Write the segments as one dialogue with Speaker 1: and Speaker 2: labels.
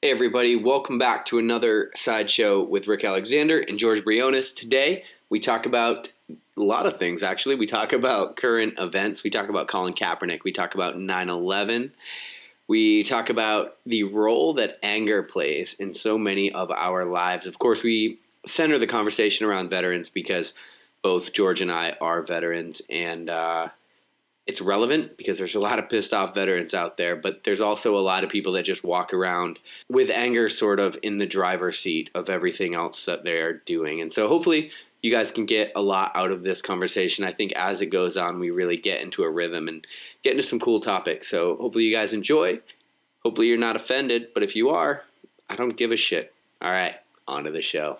Speaker 1: Hey everybody, welcome back to another SideShow with Alexander and George Briones. Today we talk about a lot of things actually. We talk about current events, we talk about Colin Kaepernick, we talk about 9/11, we talk about the role that anger plays in so many of our lives. Of course, we center the conversation around veterans because both George and I are veterans, and it's relevant because there's a lot of pissed off veterans out there, but there's also a lot of people that just walk around with anger sort of in the driver's seat of everything else that they're doing. And so hopefully you guys can get a lot out of this conversation. I think as it goes on, we really get into a rhythm and get into some cool topics. So hopefully you guys enjoy. Hopefully you're not offended, but if you are, I don't give a shit. All right, on to the show.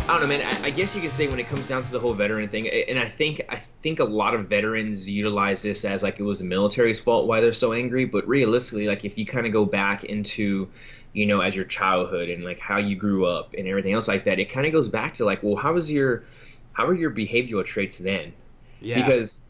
Speaker 2: I don't know, man. I guess you could say when it comes down to the whole veteran thing, and I think a lot of veterans utilize this as like it was the military's fault why they're so angry. But realistically, like if you kind of go back into, as your childhood and like how you grew up and everything else like that, it kind of goes back to like, well, how were your behavioral traits then?
Speaker 1: Yeah.
Speaker 2: Because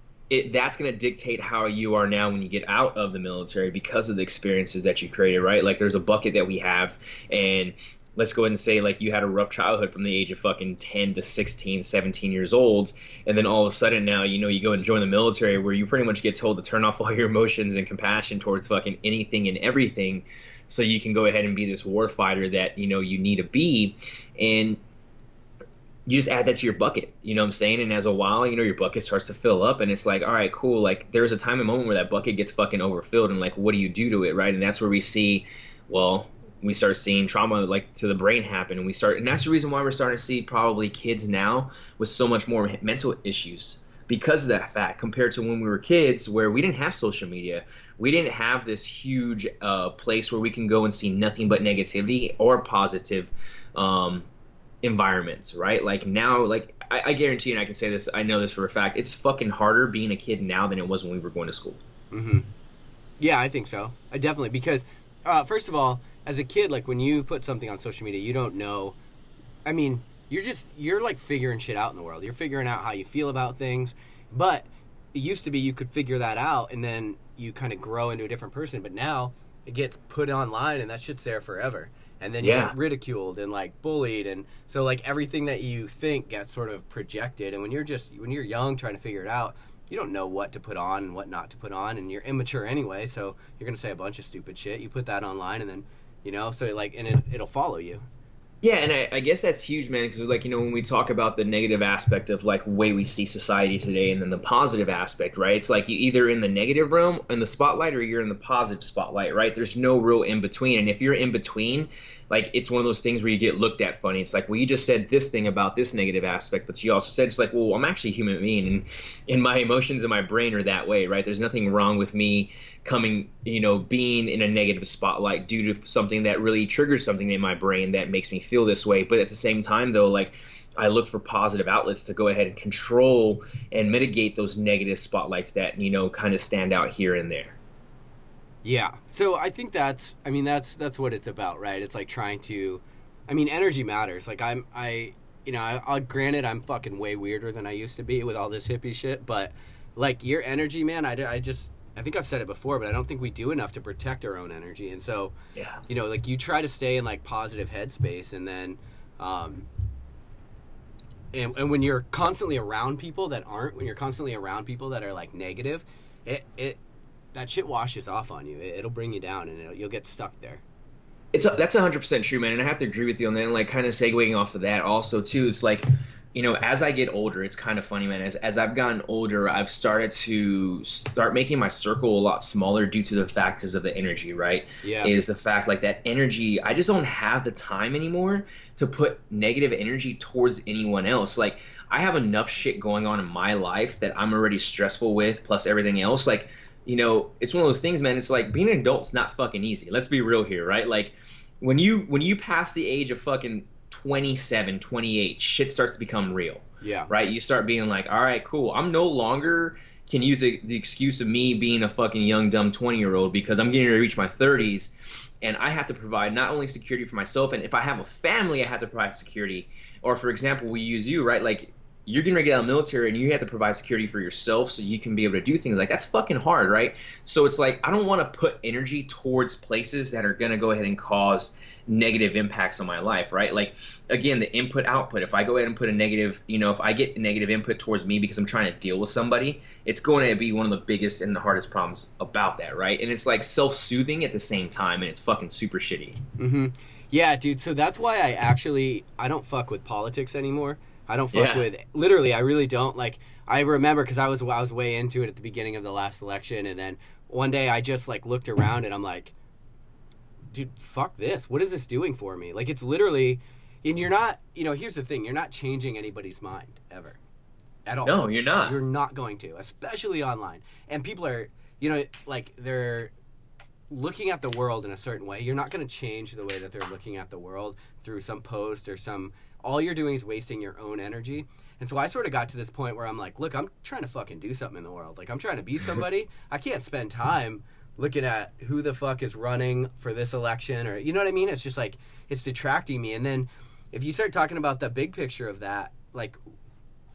Speaker 2: that's going to dictate how you are now when you get out of the military because of the experiences that you created, right? Like there's a bucket that we have, and let's go ahead and say like you had a rough childhood from the age of fucking 10 to 16, 17 years old. And then all of a sudden now, you go and join the military where you pretty much get told to turn off all your emotions and compassion towards fucking anything and everything. So you can go ahead and be this war fighter that, you need to be. And you just add that to your bucket, you know what I'm saying? And as a while, your bucket starts to fill up and it's like, all right, cool. Like there's a time and moment where that bucket gets fucking overfilled and like, what do you do to it? Right. And that's where we see, we start seeing trauma like to the brain happen, and that's the reason why we're starting to see probably kids now with so much more mental issues because of that fact compared to when we were kids where we didn't have social media. We didn't have this huge place where we can go and see nothing but negativity or positive environments, right? Like now, like I guarantee you, and I can say this, I know this for a fact, it's fucking harder being a kid now than it was when we were going to school.
Speaker 1: Mm-hmm. Yeah, I think so. I definitely, because first of all, as a kid, like when you put something on social media, you don't know. I mean, you're like figuring shit out in the world. You're figuring out how you feel about things. But it used to be you could figure that out and then you kind of grow into a different person. But now it gets put online and that shit's there forever. And then you get ridiculed and like bullied. And so like everything that you think gets sort of projected. And when you're young trying to figure it out, you don't know what to put on and what not to put on. And you're immature anyway. So you're going to say a bunch of stupid shit. You put that online and then, so like, and it'll follow you.
Speaker 2: Yeah, and I guess that's huge, man, because like, when we talk about the negative aspect of like way we see society today and then the positive aspect, right? It's like you either in the negative realm in the spotlight or you're in the positive spotlight, right? There's no real in between. And if you're in between, like it's one of those things where you get looked at funny. It's like, well, you just said this thing about this negative aspect, but you also said it's like, well, I'm actually a human being and my emotions and my brain are that way, right? There's nothing wrong with me coming, being in a negative spotlight due to something that really triggers something in my brain that makes me feel this way. But at the same time, though, like I look for positive outlets to go ahead and control and mitigate those negative spotlights that, kind of stand out here and there.
Speaker 1: Yeah. So I think that's what it's about, right? It's like trying to, energy matters. Like I'll granted I'm fucking way weirder than I used to be with all this hippie shit, but like your energy, man, I think I've said it before, but I don't think we do enough to protect our own energy. And so, like you try to stay in like positive headspace and then, and when you're constantly around people that aren't, when you're constantly around people that are like negative, that shit washes off on you. It'll bring you down and you'll get stuck there.
Speaker 2: That's 100% true, man. And I have to agree with you on that. And like kind of segueing off of that also too, it's like, as I get older, it's kind of funny, man. As I've gotten older, I've started to making my circle a lot smaller due to the factors of the energy, right?
Speaker 1: Yeah.
Speaker 2: Is the fact like that energy, I just don't have the time anymore to put negative energy towards anyone else. Like I have enough shit going on in my life that I'm already stressful with, plus everything else. Like, it's one of those things, man. It's like being an adult's not fucking easy. Let's be real here, right? Like when you pass the age of fucking 27, 28, shit starts to become real.
Speaker 1: Yeah.
Speaker 2: Right? You start being like, all right, cool. I'm no longer can use the excuse of me being a fucking young, dumb 20-year-old because I'm getting to reach my 30s and I have to provide not only security for myself, and if I have a family, I have to provide security. Or for example, we use you, right? Like, you're getting ready to get out of the military and you have to provide security for yourself so you can be able to do things. Like, that's fucking hard, right? So it's like, I don't want to put energy towards places that are going to go ahead and cause negative impacts on my life, right? Like, again, the input output, if I go ahead and put a negative, if I get negative input towards me because I'm trying to deal with somebody, it's going to be one of the biggest and the hardest problems about that, right? And it's like self-soothing at the same time, and it's fucking super shitty.
Speaker 1: Mm-hmm. Yeah, dude. So that's why I don't fuck with politics anymore. I don't fuck with, literally, I really don't. Like, I remember, because I was way into it at the beginning of the last election, and then one day I just, like, looked around, and I'm like, dude, fuck this. What is this doing for me? Like, it's literally, and you're not, here's the thing, you're not changing anybody's mind, ever. At all.
Speaker 2: No, you're not.
Speaker 1: You're not going to, especially online. And people are, like, they're looking at the world in a certain way. You're not going to change the way that they're looking at the world through some post or all you're doing is wasting your own energy. And so I sort of got to this point where I'm like, look, I'm trying to fucking do something in the world. Like, I'm trying to be somebody. I can't spend time looking at who the fuck is running for this election, or, you know what I mean? It's just like, it's detracting me. And then if you start talking about the big picture of that, like,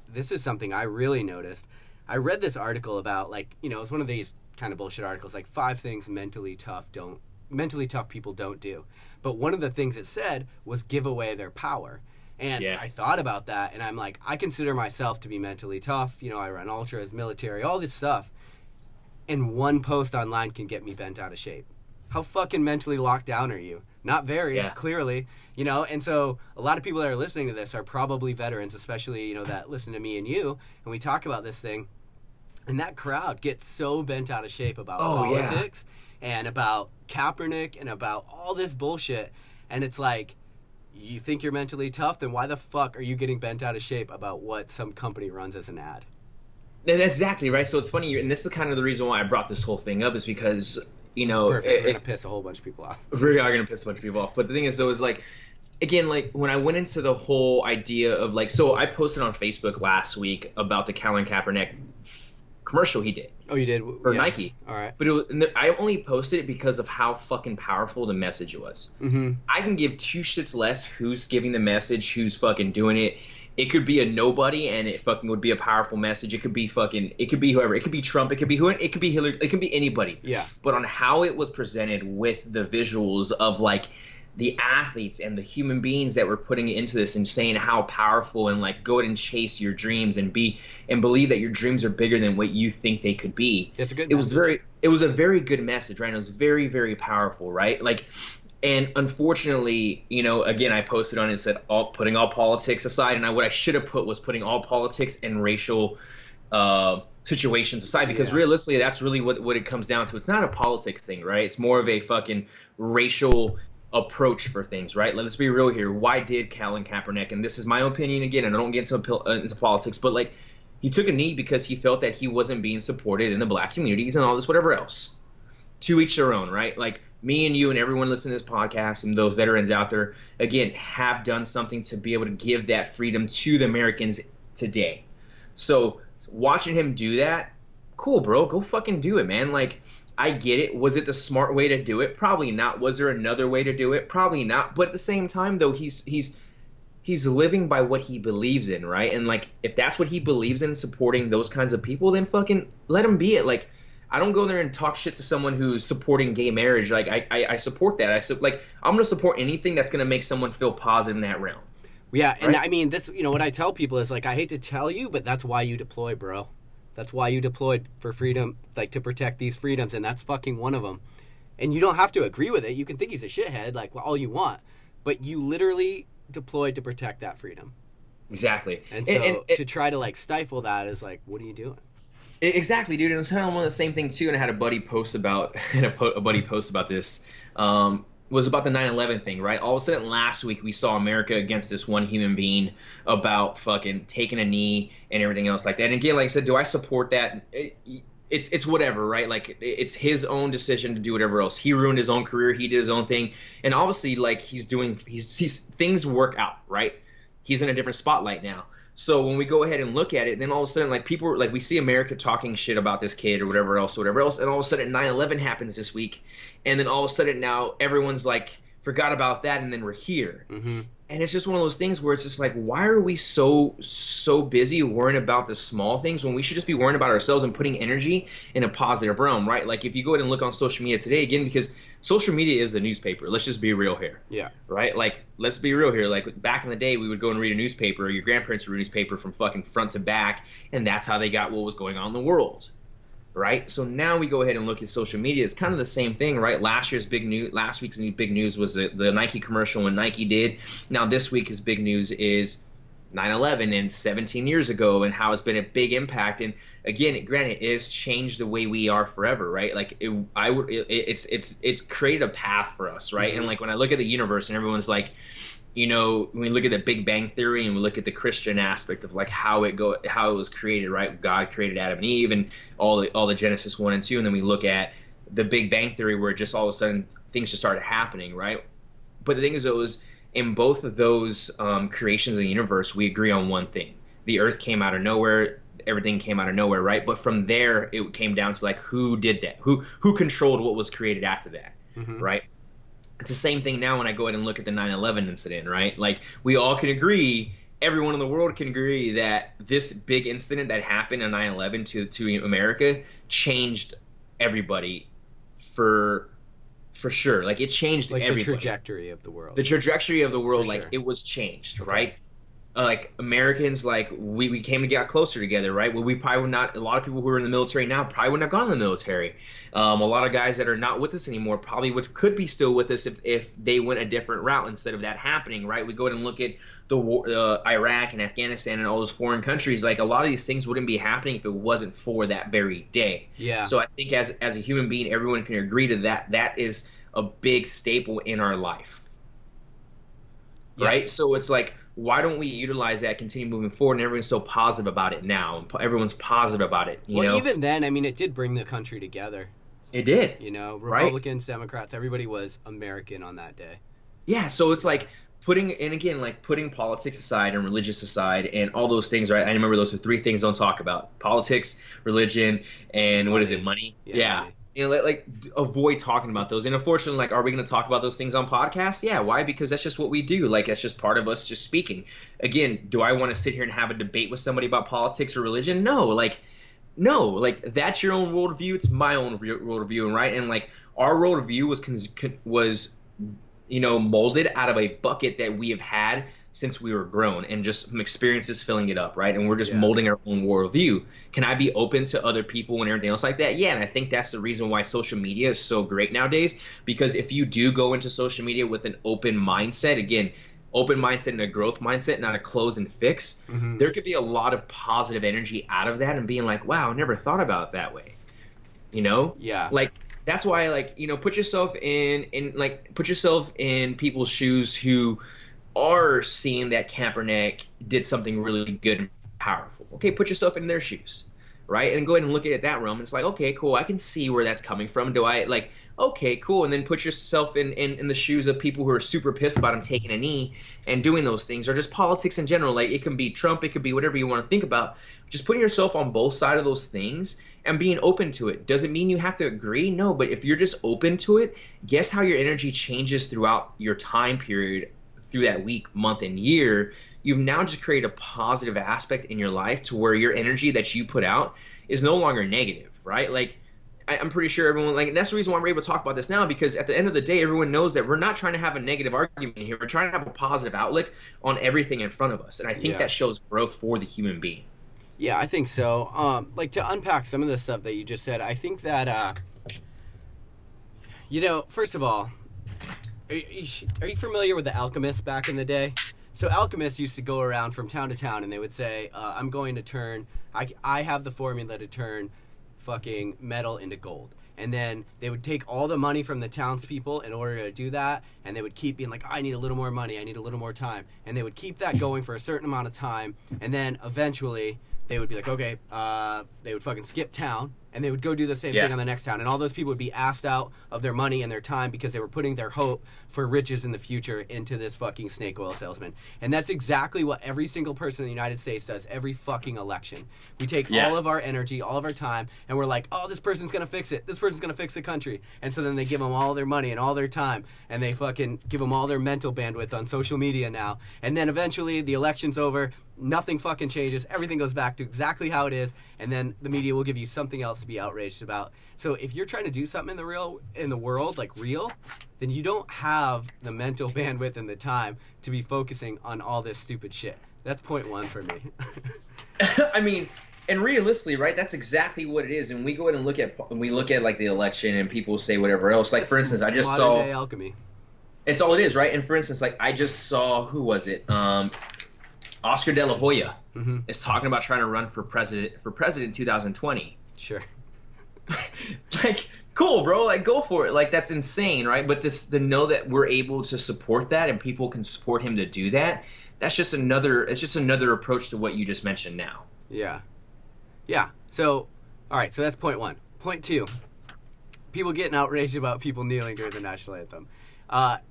Speaker 1: this is something I really noticed. I read this article about, like, it's one of these kind of bullshit articles, like 5 things mentally tough people don't do. But one of the things it said was give away their power. And I thought about that, and I'm like, I consider myself to be mentally tough. I run ultras, military, all this stuff. And one post online can get me bent out of shape. How fucking mentally locked down are you? Not very, clearly. And so a lot of people that are listening to this are probably veterans, especially, that listen to me and you. And we talk about this thing. And that crowd gets so bent out of shape about politics and about Kaepernick and about all this bullshit. And it's like, you think you're mentally tough, then why the fuck are you getting bent out of shape about what some company runs as an ad?
Speaker 2: That's exactly right. So it's funny, and this is kind of the reason why I brought this whole thing up, is because,
Speaker 1: Perfect. We're going to piss a whole bunch of people off.
Speaker 2: We are going to piss a bunch of people off. But the thing is, though, is like, again, like, when I went into the whole idea of, like, so I posted on Facebook last week about the Colin Kaepernick commercial he did.
Speaker 1: Oh, you did?
Speaker 2: For Nike.
Speaker 1: All right.
Speaker 2: But I only posted it because of how fucking powerful the message was.
Speaker 1: Mm-hmm.
Speaker 2: I can give 2 shits less who's giving the message, who's fucking doing it. It could be a nobody, and it fucking would be a powerful message. It could be whoever. It could be Trump. It could be whoever. It could be Hillary. It could be anybody.
Speaker 1: Yeah.
Speaker 2: But on how it was presented with the visuals of, like, the athletes and the human beings that were putting into this and saying how powerful, and, like, go ahead and chase your dreams and believe that your dreams are bigger than what you think they could be.
Speaker 1: It's a good message.
Speaker 2: It was a very good message, right? It was very, very powerful, right? Like, and unfortunately, again, I posted on it and said, putting all politics aside, and what I should have put was putting all politics and racial situations aside, because realistically, that's really what it comes down to. It's not a politic thing, right? It's more of a fucking racial approach for things, right? Let's be real here. Why did Colin Kaepernick, and this is my opinion again, and I don't get into politics, but, like, he took a knee because he felt that he wasn't being supported in the black communities and all this whatever else. To each their own, right? Like, me and you and everyone listening to this podcast and those veterans out there, again, have done something to be able to give that freedom to the Americans today. So watching him do that, cool, bro. Go fucking do it, man. Like, I get it. Was it the smart way to do it? Probably not. Was there another way to do it? Probably not. But at the same time, though, he's living by what he believes in, right? And, like, if that's what he believes in, supporting those kinds of people, then fucking let him be it. Like, I don't go there and talk shit to someone who's supporting gay marriage. Like, I support that. I'm going to support anything that's going to make someone feel positive in that realm.
Speaker 1: Yeah, and right? I mean, this, what I tell people is, like, I hate to tell you, but that's why you deploy, bro. That's why you deployed, for freedom, like, to protect these freedoms, and that's fucking one of them. And you don't have to agree with it. You can think he's a shithead, like, all you want. But you literally deployed to protect that freedom.
Speaker 2: Exactly.
Speaker 1: And so to try to, like, stifle that is like, what are you doing?
Speaker 2: Exactly, dude. And I'm telling one of the same thing too. And I had a buddy post about this. Was about the 9/11 thing, right? All of a sudden last week we saw America against this one human being about fucking taking a knee and everything else like that. And again, like I said, do I support that? It's whatever, right? Like, it's his own decision to do whatever else. He ruined his own career. He did his own thing, and obviously, like, he's things work out, right? He's in a different spotlight now. So when we go ahead and look at it, then all of a sudden, like people, like we see America talking shit about this kid or whatever else, and all of a sudden 9/11 happens this week, and then all of a sudden now everyone's like forgot about that, and then we're here.
Speaker 1: Mm-hmm.
Speaker 2: And it's just one of those things where it's just like, why are we so busy worrying about the small things when we should just be worrying about ourselves and putting energy in a positive realm, right? Like if you go ahead and look on social media today, again, because social media is the newspaper. Let's just be real here.
Speaker 1: Yeah.
Speaker 2: Right? Like, let's be real here. Like back in the day, we would go and read a newspaper, or your grandparents would read a newspaper from fucking front to back, and that's how they got what was going on in the world. Right? So now we go ahead and look at social media. It's kind of the same thing, right? Last week's big news was the Nike commercial when Nike did. Now this week's big news is 9/11 and 17 years ago, and how it's been a big impact. And again, granted, it has changed the way we are forever, right? Like it's created a path for us, right?
Speaker 1: Mm-hmm.
Speaker 2: And like when I look at the universe and everyone's like, you know, when we look at the Big Bang Theory and we look at the Christian aspect of like how it was created, right? God created Adam and Eve and all the Genesis 1 and 2, and then we look at the Big Bang Theory where just all of a sudden things just started happening, right? But the thing is, it was in both of those creations of the universe, we agree on one thing: the Earth came out of nowhere, everything came out of nowhere, right? But from there, it came down to like who did that, who controlled what was created after that,
Speaker 1: Mm-hmm.
Speaker 2: right? It's the same thing now when I go ahead and look at the 9/11 incident, right? Like we all can agree, everyone in the world can agree that this big incident that happened on 9/11 to America changed everybody for sure. Like it changed
Speaker 1: Like
Speaker 2: everybody.
Speaker 1: the trajectory of the world.
Speaker 2: The trajectory of the world,
Speaker 1: For
Speaker 2: like
Speaker 1: sure.
Speaker 2: it was changed,
Speaker 1: Okay.
Speaker 2: right? Like Americans, like we came to get closer together, right? Well, we probably would not. A lot of people who are in the military now probably wouldn't have gone in the military. A lot of guys that are not with us anymore probably could be still with us if they went a different route instead of that happening, right? We go ahead and look at the war, Iraq and Afghanistan and all those foreign countries. Like a lot of these things wouldn't be happening if it wasn't for that very day.
Speaker 1: Yeah.
Speaker 2: So I think as a human being, everyone can agree to that. That is a big staple in our life, right? So it's like, why don't we utilize that, continue moving forward, and everyone's so positive about it now, and everyone's positive about it, you know?
Speaker 1: Even then, I mean, it did bring the country together.
Speaker 2: It did.
Speaker 1: You know,
Speaker 2: Right?
Speaker 1: Republicans, Democrats, everybody was American on that day.
Speaker 2: Yeah, so it's like putting politics aside and religious aside and all those things, right? I remember those are three things don't talk about: politics, religion, and what is it, money? Yeah.
Speaker 1: Money.
Speaker 2: You know, like avoid talking about those. And unfortunately, like, are we going to talk about those things on podcasts? Yeah. Why? Because that's just what we do. Like, that's just part of us just speaking. Again, do I want to sit here and have a debate with somebody about politics or religion? No. Like, that's your own worldview. It's my own worldview, right? And like, our worldview was molded out of a bucket that we have had since we were grown, and just some experiences filling it up, right? And we're just molding our own worldview. Can I be open to other people and everything else like that? Yeah, and I think that's the reason why social media is so great nowadays, because if you do go into social media with an open mindset, again, open mindset and a growth mindset, not a close and fix, there could be a lot of positive energy out of that and being like, wow, I never thought about it that way, you know?
Speaker 1: Yeah.
Speaker 2: Like, that's why, like, put yourself in people's shoes who are seeing that Kaepernick did something really good and powerful. Okay, put yourself in their shoes, right? And go ahead and look at it that realm. It's like, okay, cool, I can see where that's coming from. Do I, like, okay, cool. And then put yourself in the shoes of people who are super pissed about him taking a knee and doing those things, or just politics in general. Like, it can be Trump, it could be whatever you want to think about. Just putting yourself on both sides of those things and being open to it. Doesn't mean you have to agree, no, but if you're just open to it, guess how your energy changes throughout your time period, through that week, month, and year. You've now just created a positive aspect in your life to where your energy that you put out is no longer negative, right? Like, I'm pretty sure everyone, like, and that's the reason why we're able to talk about this now, because at the end of the day, everyone knows that we're not trying to have a negative argument here. We're trying to have a positive outlook on everything in front of us. And I think that shows growth for the human being.
Speaker 1: Yeah, I think so. Like, to unpack some of the stuff that you just said, I think that, first of all, are you familiar with the alchemists back in the day? So alchemists used to go around from town to town, and they would say, I'm going to turn, I have the formula to turn fucking metal into gold. And then they would take all the money from the townspeople in order to do that, and they would keep being like, I need a little more money, I need a little more time. And they would keep that going for a certain amount of time, and then eventually they would be like, okay, they would fucking skip town,
Speaker 3: and they would go do the same thing on the next town, and all those people would be asked out of their money and their time because they were putting their hope for riches in the future into this fucking snake oil salesman. And that's exactly what every single person in the United States does every fucking election. We take all of our energy, all of our time, and we're like, oh, this person's gonna fix it, this person's gonna fix the country. And so then they give them all their money and all their time, and they fucking give them all their mental bandwidth on social media now. And then eventually the election's over, nothing fucking changes, everything goes back to exactly how it is, and then the media will give you something else to be outraged about. So if you're trying to do something in the world, like real, then you don't have the mental bandwidth and the time to be focusing on all this stupid shit. That's point one for me.
Speaker 2: I mean, and realistically, right, that's exactly what it is. And we go ahead and look at like the election, and people say whatever else. Like, for instance, I just saw
Speaker 3: modern day alchemy.
Speaker 2: It's all it is, right? And for instance, like, I just saw, who was it? Oscar De La Hoya is talking about trying to run for president in 2020.
Speaker 3: Sure.
Speaker 2: Like, cool, bro. Like, go for it. Like, that's insane, right? But to know that we're able to support that and people can support him to do that, it's just another approach to what you just mentioned now.
Speaker 3: Yeah. Yeah. So, all right. So that's point one. Point two, people getting outraged about people kneeling during the national anthem.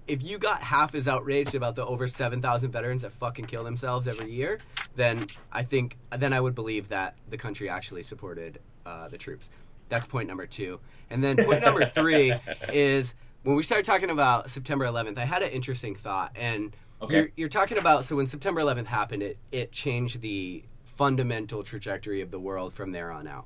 Speaker 3: If you got half as outraged about the over 7,000 veterans that fucking kill themselves every year, then I would believe that the country actually supported the troops. That's point number two. And then point number three is when we started talking about September 11th, I had an interesting thought. And you're talking about, so when September 11th happened, it changed the fundamental trajectory of the world from there on out.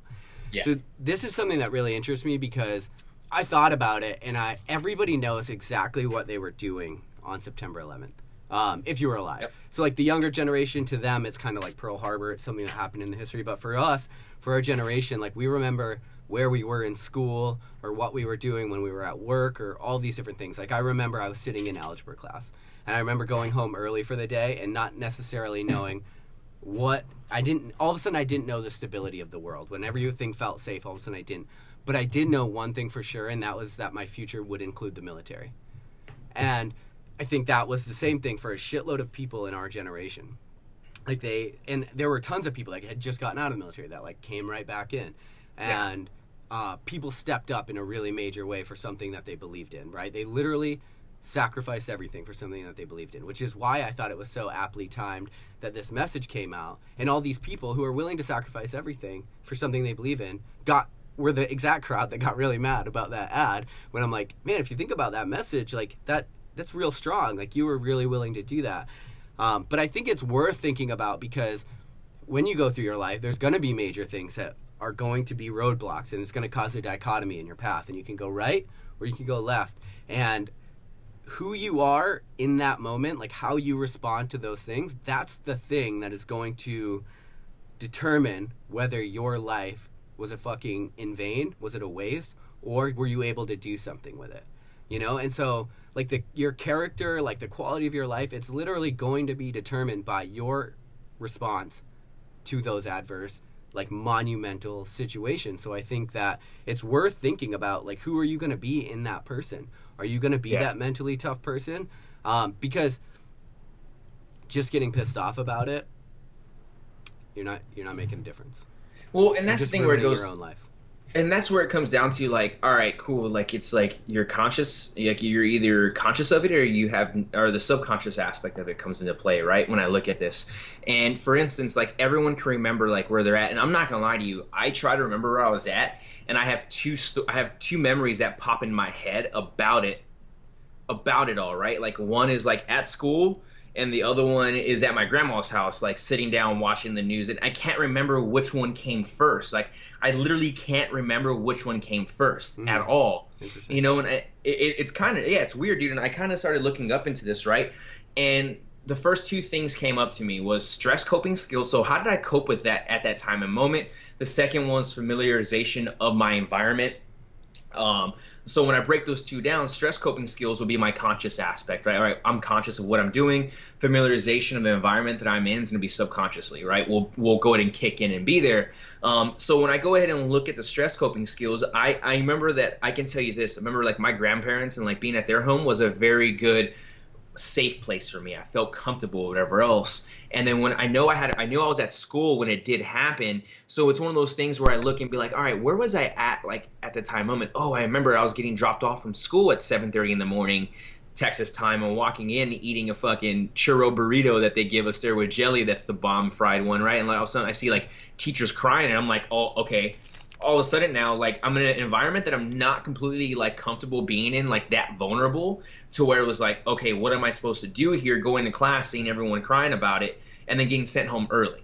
Speaker 3: Yeah. So this is something that really interests me because I thought about it, and everybody knows exactly what they were doing on September 11th, if you were alive. Yep. So, like, the younger generation, to them, it's kind of like Pearl Harbor. It's something that happened in the history. But for us, for our generation, like, we remember where we were in school or what we were doing when we were at work or all these different things. Like, I remember I was sitting in algebra class, and I remember going home early for the day and not necessarily knowing all of a sudden I didn't know the stability of the world. When everything felt safe, all of a sudden I didn't. But I did know one thing for sure, and that was that my future would include the military. And I think that was the same thing for a shitload of people in our generation. Like, and there were tons of people that had just gotten out of the military that, like, came right back in. And people stepped up in a really major way for something that they believed in, right? They literally sacrificed everything for something that they believed in, which is why I thought it was so aptly timed that this message came out. And all these people who are willing to sacrifice everything for something they believe in were the exact crowd that got really mad about that ad, when I'm like, man, if you think about that message, like, that's real strong. Like, you were really willing to do that. But I think it's worth thinking about, because when you go through your life, there's going to be major things that are going to be roadblocks, and it's going to cause a dichotomy in your path, and you can go right or you can go left. And who you are in that moment, like how you respond to those things, that's the thing that is going to determine whether your life was a fucking in vain, was it a waste, or were you able to do something with it, you know? And so, like, your character, like the quality of your life, it's literally going to be determined by your response to those adverse, like, monumental situations. So I think that it's worth thinking about, like, who are you going to be in that person? Are you going to be that mentally tough person? Because just getting pissed off about it, you're not making a difference.
Speaker 2: Well, and that's the thing where it goes.
Speaker 3: Your own life.
Speaker 2: And that's where it comes down to, like, all right, cool. Like, it's like you're conscious, like, you're either conscious of it or the subconscious aspect of it comes into play, right? When I look at this. And for instance, like, everyone can remember, like, where they're at. And I'm not going to lie to you. I try to remember where I was at, and I have two memories that pop in my head about it all, right? Like, one is, like, at school, and the other one is at my grandma's house, like, sitting down watching the news. And I can't remember which one came first. Like, I literally can't remember which one came first at all. You know, and it's kind of, it's weird, dude. And I kind of started looking up into this, right? And the first two things came up to me was stress coping skills. So how did I cope with that at that time and moment? The second one was familiarization of my environment. So when I break those two down, stress coping skills will be my conscious aspect, right? All right, I'm conscious of what I'm doing. Familiarization of the environment that I'm in is going to be subconsciously, right? We'll go ahead and kick in and be there. So when I go ahead and look at the stress coping skills, I remember that I can tell you this. I remember, like, my grandparents and, like, being at their home was a very good safe place for me. I felt comfortable, whatever else. And then when I knew I was at school when it did happen. So it's one of those things where I look and be like, all right, where was I at, like, at the time moment? Oh, I remember I was getting dropped off from school at 7:30 in the morning, Texas time, and walking in eating a fucking churro burrito that they give us there with jelly. That's the bomb fried one, right? And like, all of a sudden I see like teachers crying, and I'm like, oh, okay. All of a sudden now, like, I'm in an environment that I'm not completely like comfortable being in, like that vulnerable, to where it was like, okay, what am I supposed to do here? Going to class, seeing everyone crying about it, and then getting sent home early,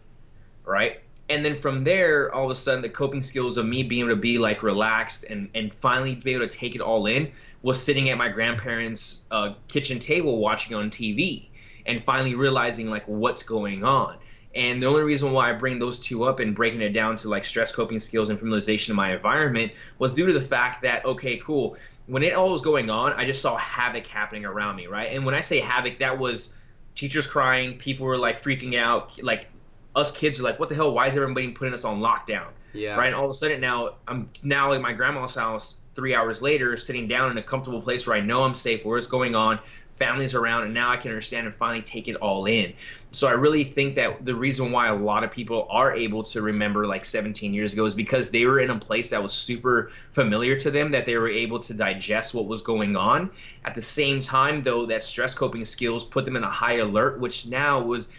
Speaker 2: right? And then from there, all of a sudden, the coping skills of me being able to be like relaxed and finally be able to take it all in was sitting at my grandparents' kitchen table watching on TV and finally realizing like what's going on. And the only reason why I bring those two up and breaking it down to like stress coping skills and familiarization of my environment was due to the fact that, okay, cool, when it all was going on, I just saw havoc happening around me, right? And when I say havoc, that was teachers crying, people were like freaking out, like us kids are like, what the hell, why is everybody putting us on lockdown?
Speaker 3: Yeah.
Speaker 2: Right? And all of a sudden I'm now at my grandma's house 3 hours later, sitting down in a comfortable place where I know I'm safe, where it's going on, families around, and now I can understand and finally take it all in. So I really think that the reason why a lot of people are able to remember like 17 years ago is because they were in a place that was super familiar to them, that they were able to digest what was going on. At the same time, though, that stress coping skills put them in a high alert, which now was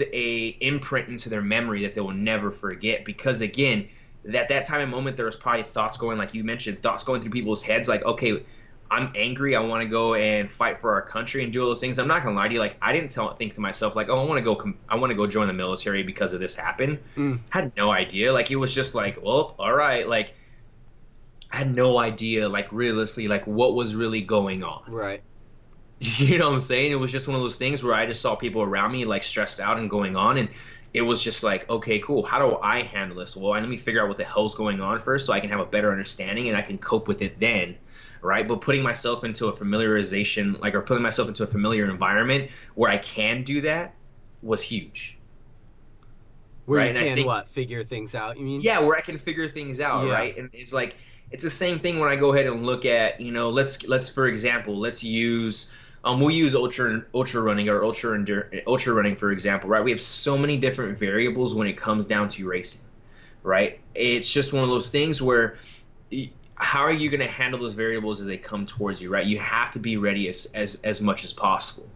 Speaker 2: a imprint into their memory that they will never forget. Because again, at that time and moment, there was probably thoughts going, like you mentioned, thoughts going through people's heads like, okay, I'm angry, I want to go and fight for our country and do all those things. I'm not gonna lie to you, like I didn't think to myself like, oh, I want to go join the military because of this happened. I had no idea. Like it was just like, well, all right, like I had no idea, like realistically, like what was really going on.
Speaker 3: Right.
Speaker 2: You know what I'm saying? It was just one of those things where I just saw people around me like stressed out and going on, and it was just like, okay, cool, how do I handle this? Well, let me figure out what the hell's going on first so I can have a better understanding and I can cope with it then. Right? But putting myself into a familiarization, like, or putting myself into a familiar environment where I can do that was huge.
Speaker 3: Where
Speaker 2: right?
Speaker 3: you can figure things out, you mean?
Speaker 2: Yeah, where I can figure things out, right? And it's like, it's the same thing when I go ahead and look at, you know, let's for example, let's use we'll use ultra running or ultra running for example, right? We have so many different variables when it comes down to racing, right? It's just one of those things where how are you going to handle those variables as they come towards you, right? You have to be ready as much as possible,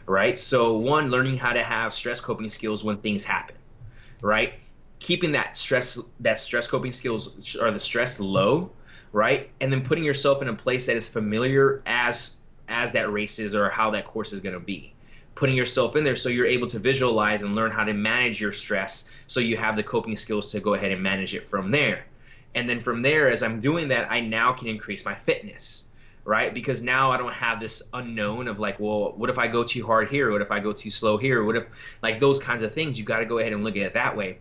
Speaker 2: right? So one, learning how to have stress coping skills when things happen, right? Keeping that stress coping skills or the stress low, right? And then putting yourself in a place that is familiar as that race is or how that course is going to be. Putting yourself in there so you're able to visualize and learn how to manage your stress so you have the coping skills to go ahead and manage it from there. And then from there, as I'm doing that, I now can increase my fitness, right? Because now I don't have this unknown of like, well, what if I go too hard here? What if I go too slow here? What if, like, those kinds of things? You got to go ahead and look at it that way.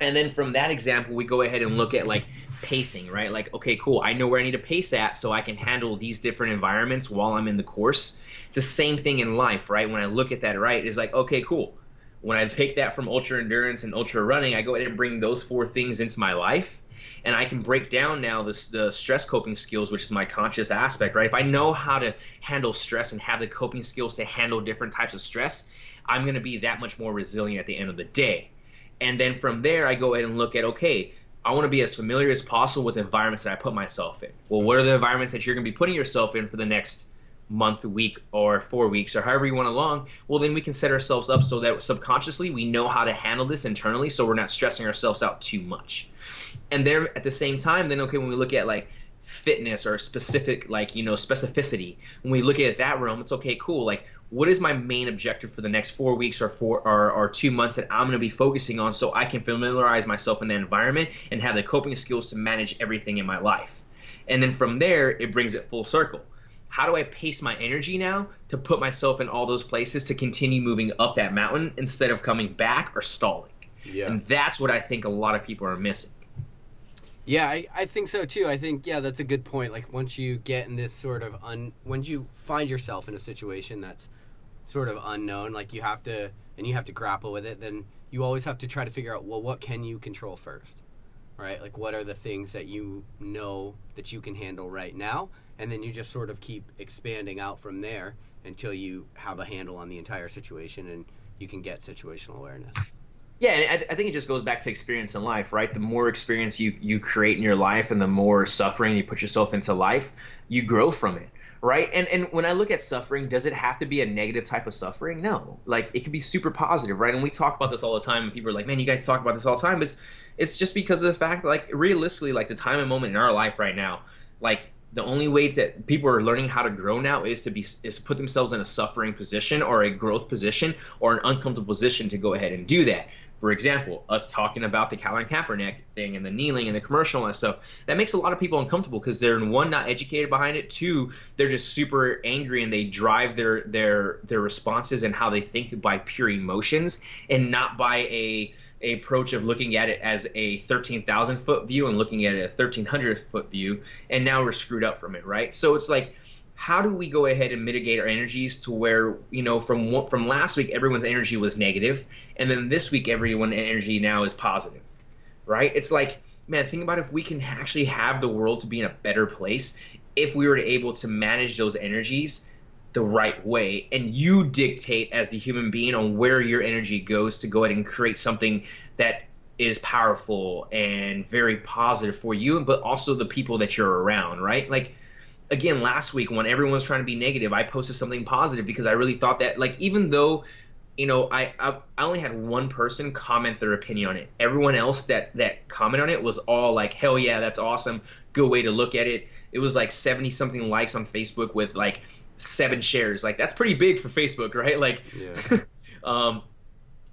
Speaker 2: And then from that example, we go ahead and look at like pacing, right? Like, okay, cool, I know where I need to pace at so I can handle these different environments while I'm in the course. It's the same thing in life, right? When I look at that, right, it's like, okay, cool. When I take that from ultra endurance and ultra running, I go ahead and bring those four things into my life. And I can break down now the stress coping skills, which is my conscious aspect, right? If I know how to handle stress and have the coping skills to handle different types of stress, I'm going to be that much more resilient at the end of the day. And then from there, I go ahead and look at, okay, I want to be as familiar as possible with environments that I put myself in. Well, what are the environments that you're going to be putting yourself in for the next month, week, or 4 weeks, or however you want along? Well, then we can set ourselves up so that subconsciously we know how to handle this internally so we're not stressing ourselves out too much. And then at the same time, then, okay, when we look at like fitness or specific, like, you know, specificity, when we look at that realm, it's okay, cool. Like, what is my main objective for the next 4 weeks or 2 months that I'm going to be focusing on so I can familiarize myself in that environment and have the coping skills to manage everything in my life? And then from there, it brings it full circle. How do I pace my energy now to put myself in all those places to continue moving up that mountain instead of coming back or stalling? Yeah. And that's what I think a lot of people are missing.
Speaker 3: Yeah, I think so too. I think, yeah, that's a good point. Like, once you get in this sort of when you find yourself in a situation that's sort of unknown, like you have to grapple with it, then you always have to try to figure out, well, what can you control first, right? Like, what are the things that you know that you can handle right now? And then you just sort of keep expanding out from there until you have a handle on the entire situation and you can get situational awareness.
Speaker 2: Yeah, and I think it just goes back to experience in life, right? The more experience you create in your life and the more suffering you put yourself into life, you grow from it, right? And when I look at suffering, does it have to be a negative type of suffering? No. Like, it can be super positive, right? And we talk about this all the time, and people are like, man, you guys talk about this all the time. But it's just because of the fact that, like, realistically, like, the time and moment in our life right now, like, the only way that people are learning how to grow now is to put themselves in a suffering position or a growth position or an uncomfortable position to go ahead and do that. For example, us talking about the Colin Kaepernick thing and the kneeling and the commercial and that stuff, that makes a lot of people uncomfortable because they're, one, not educated behind it. Two, they're just super angry and they drive their responses and how they think by pure emotions and not by a approach of looking at it as a 13,000 foot view and looking at it a 1,300 foot view. And now we're screwed up from it, right? So it's like, how do we go ahead and mitigate our energies to where, you know, from last week, everyone's energy was negative, and then this week, everyone's energy now is positive, right? It's like, man, think about if we can actually have the world to be in a better place if we were able to manage those energies the right way, and you dictate as the human being on where your energy goes to go ahead and create something that is powerful and very positive for you, but also the people that you're around, right? Like, again, last week when everyone was trying to be negative, I posted something positive because I really thought that, like, even though, you know, I only had one person comment their opinion on it. Everyone else that commented on it was all like, hell yeah, that's awesome. Good way to look at it. It was like 70 something likes on Facebook with like 7 shares. Like, that's pretty big for Facebook, right? Like, yeah.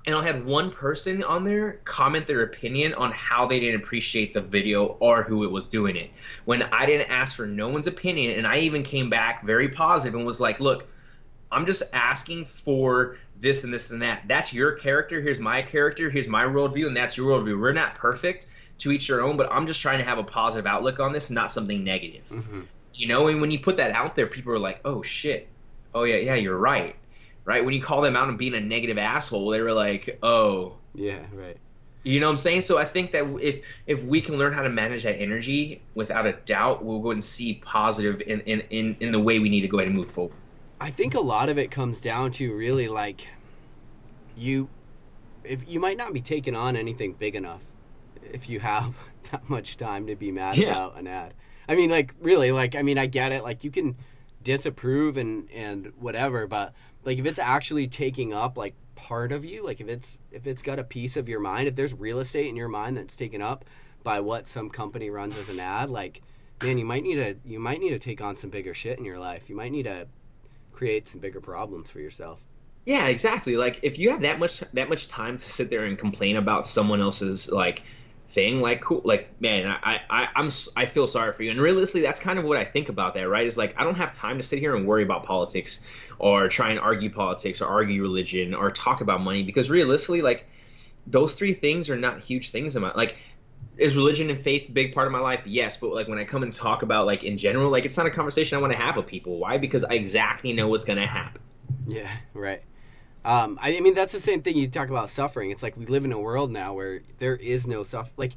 Speaker 2: And I had one person on there comment their opinion on how they didn't appreciate the video or who it was doing it. When I didn't ask for no one's opinion, and I even came back very positive and was like, look, I'm just asking for this and this and that. That's your character. Here's my character. Here's my worldview, and that's your worldview. We're not perfect, to each their own, but I'm just trying to have a positive outlook on this, not something negative. Mm-hmm. You know, and when you put that out there, people are like, oh, shit. Oh, yeah, you're right. Right? When you call them out and being a negative asshole, they were like, oh.
Speaker 3: Yeah, right.
Speaker 2: You know what I'm saying? So I think that if we can learn how to manage that energy, without a doubt, we'll go and see positive in the way we need to go ahead and move forward.
Speaker 3: I think a lot of it comes down to really, like, if you might not be taking on anything big enough if you have that much time to be mad about an ad. I mean, like, really, like, I mean, I get it. Like, you can disapprove and whatever, but like, if it's actually taking up like part of you, like if it's got a piece of your mind, if there's real estate in your mind that's taken up by what some company runs as an ad, like, man, you might need to take on some bigger shit in your life. You might need to create some bigger problems for yourself.
Speaker 2: Yeah, exactly. Like, if you have that much time to sit there and complain about someone else's like thing, like, cool, like, man, I feel sorry for you. And realistically, that's kind of what I think about that, right? Is like, I don't have time to sit here and worry about politics or try and argue politics or argue religion or talk about money, because realistically, like, those 3 things are not huge things in my, like, is religion and faith a big part of my life? Yes, but like, when I come and talk about, like, in general, like, it's not a conversation I want to have with people. Why? Because I exactly know what's going to happen.
Speaker 3: Yeah, right. I mean, that's the same thing you talk about suffering. It's like, we live in a world now where there is no suffering. Like,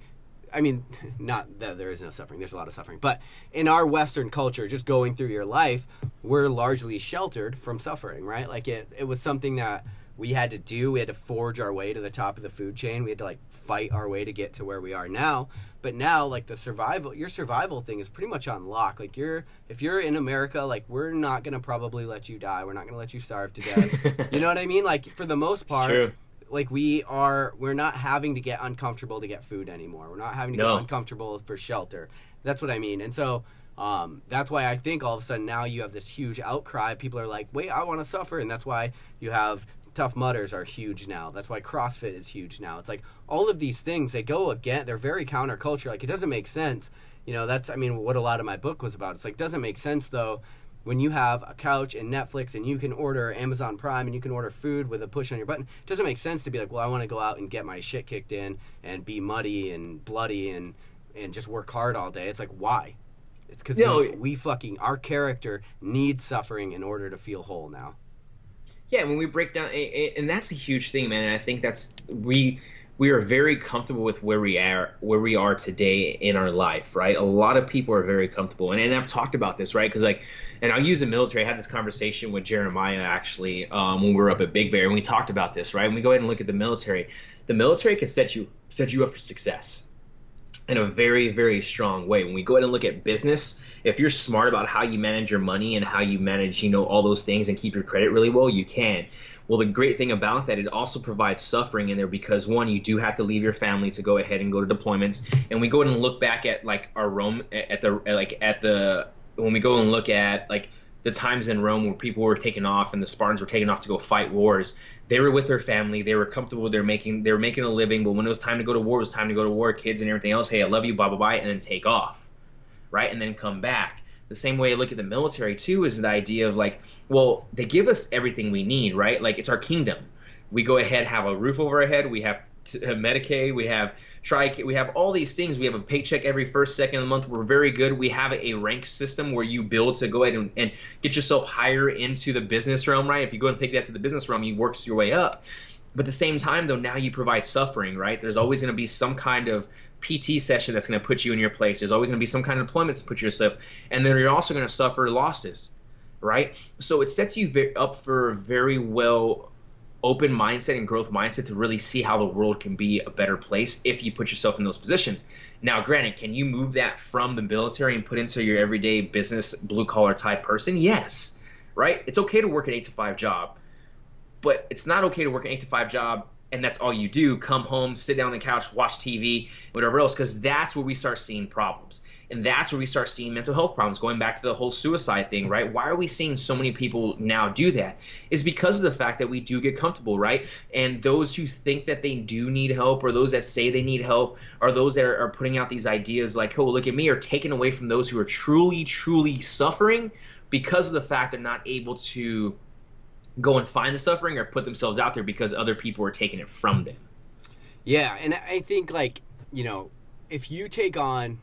Speaker 3: I mean, not that there is no suffering. There's a lot of suffering. But in our Western culture, just going through your life, we're largely sheltered from suffering, right? Like, it was something that we had to do. We had to forge our way to the top of the food chain. We had to, like, fight our way to get to where we are now. But now, like, your survival thing is pretty much on lock. Like, if you're in America, like, we're not going to probably let you die. We're not going to let you starve to death. You know what I mean? Like, for the most part, like, we're not having to get uncomfortable to get food anymore. We're not having to get uncomfortable for shelter. That's what I mean. And so that's why I think all of a sudden now you have this huge outcry. People are like, wait, I want to suffer. And that's why you have Tough Mudders are huge now. That's why CrossFit is huge now. It's like, all of these things, they go again, they're very counterculture. Like, it doesn't make sense. You know, that's, I mean, what a lot of my book was about. It's like, doesn't make sense, though, when you have a couch and Netflix and you can order Amazon Prime and you can order food with a push on your button. It doesn't make sense to be like, well, I want to go out and get my shit kicked in and be muddy and bloody and just work hard all day. It's like, why? It's because we fucking, our character needs suffering in order to feel whole now.
Speaker 2: Yeah, when we break down, and that's a huge thing, man. And I think that's we we are very comfortable with where we are today in our life, right? A lot of people are very comfortable, and I've talked about this, right? Because like, and I'll use the military. I had this conversation with Jeremiah actually when we were up at Big Bear, and we talked about this, right? When we go ahead and look at the military can set you up for success in a very, very strong way. When we go ahead and look at business, if you're smart about how you manage your money and how you manage, all those things and keep your credit really well, you can. Well, the great thing about that, it also provides suffering in there because, one, you do have to leave your family to go ahead and go to deployments. And we go ahead and look back at like our Rome when we go and look at like the times in Rome where people were taking off and the Spartans were taking off to go fight wars. They were with their family. They were comfortable. They were making a living. But when it was time to go to war, it was time to go to war. Kids and everything else. Hey, I love you. Bye bye bye, and then take off, right? And then come back. The same way I look at the military too is the idea of like, well, they give us everything we need, right? Like it's our kingdom. We go ahead, have a roof over our head. We have Medicaid. We have we have all these things. We have a paycheck every first, second of the month. We're very good. We have a rank system where you build to go ahead and get yourself higher into the business realm, right? If you go and take that to the business realm, you work your way up. But at the same time, though, now you provide suffering, right? There's always going to be some kind of PT session that's going to put you in your place. There's always going to be some kind of deployment to put yourself, and then you're also going to suffer losses, right? So it sets you up for a very well open mindset and growth mindset to really see how the world can be a better place if you put yourself in those positions. Now, granted, can you move that from the military and put into your everyday business, blue-collar type person? Yes, right? It's okay to work an 8-to-5 job, but it's not okay to work an 8-to-5 job and that's all you do, come home, sit down on the couch, watch TV, whatever else, because that's where we start seeing problems. And that's where we start seeing mental health problems, going back to the whole suicide thing, right? Why are we seeing so many people now do that? It's because of the fact that we do get comfortable, right? And those who think that they do need help, or those that say they need help, or those that are putting out these ideas like, oh, look at me, are taken away from those who are truly, truly suffering because of the fact they're not able to go and find the suffering or put themselves out there because other people are taking it from them.
Speaker 3: Yeah, and I think, like, if you take on,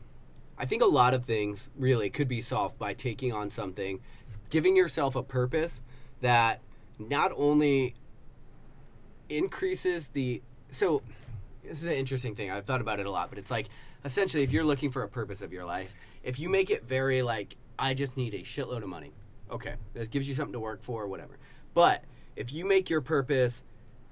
Speaker 3: I think a lot of things really could be solved by taking on something, giving yourself a purpose that not only increases so this is an interesting thing. I've thought about it a lot, but it's like, essentially, if you're looking for a purpose of your life, if you make it very like, I just need a shitload of money, okay, that gives you something to work for or whatever. But if you make your purpose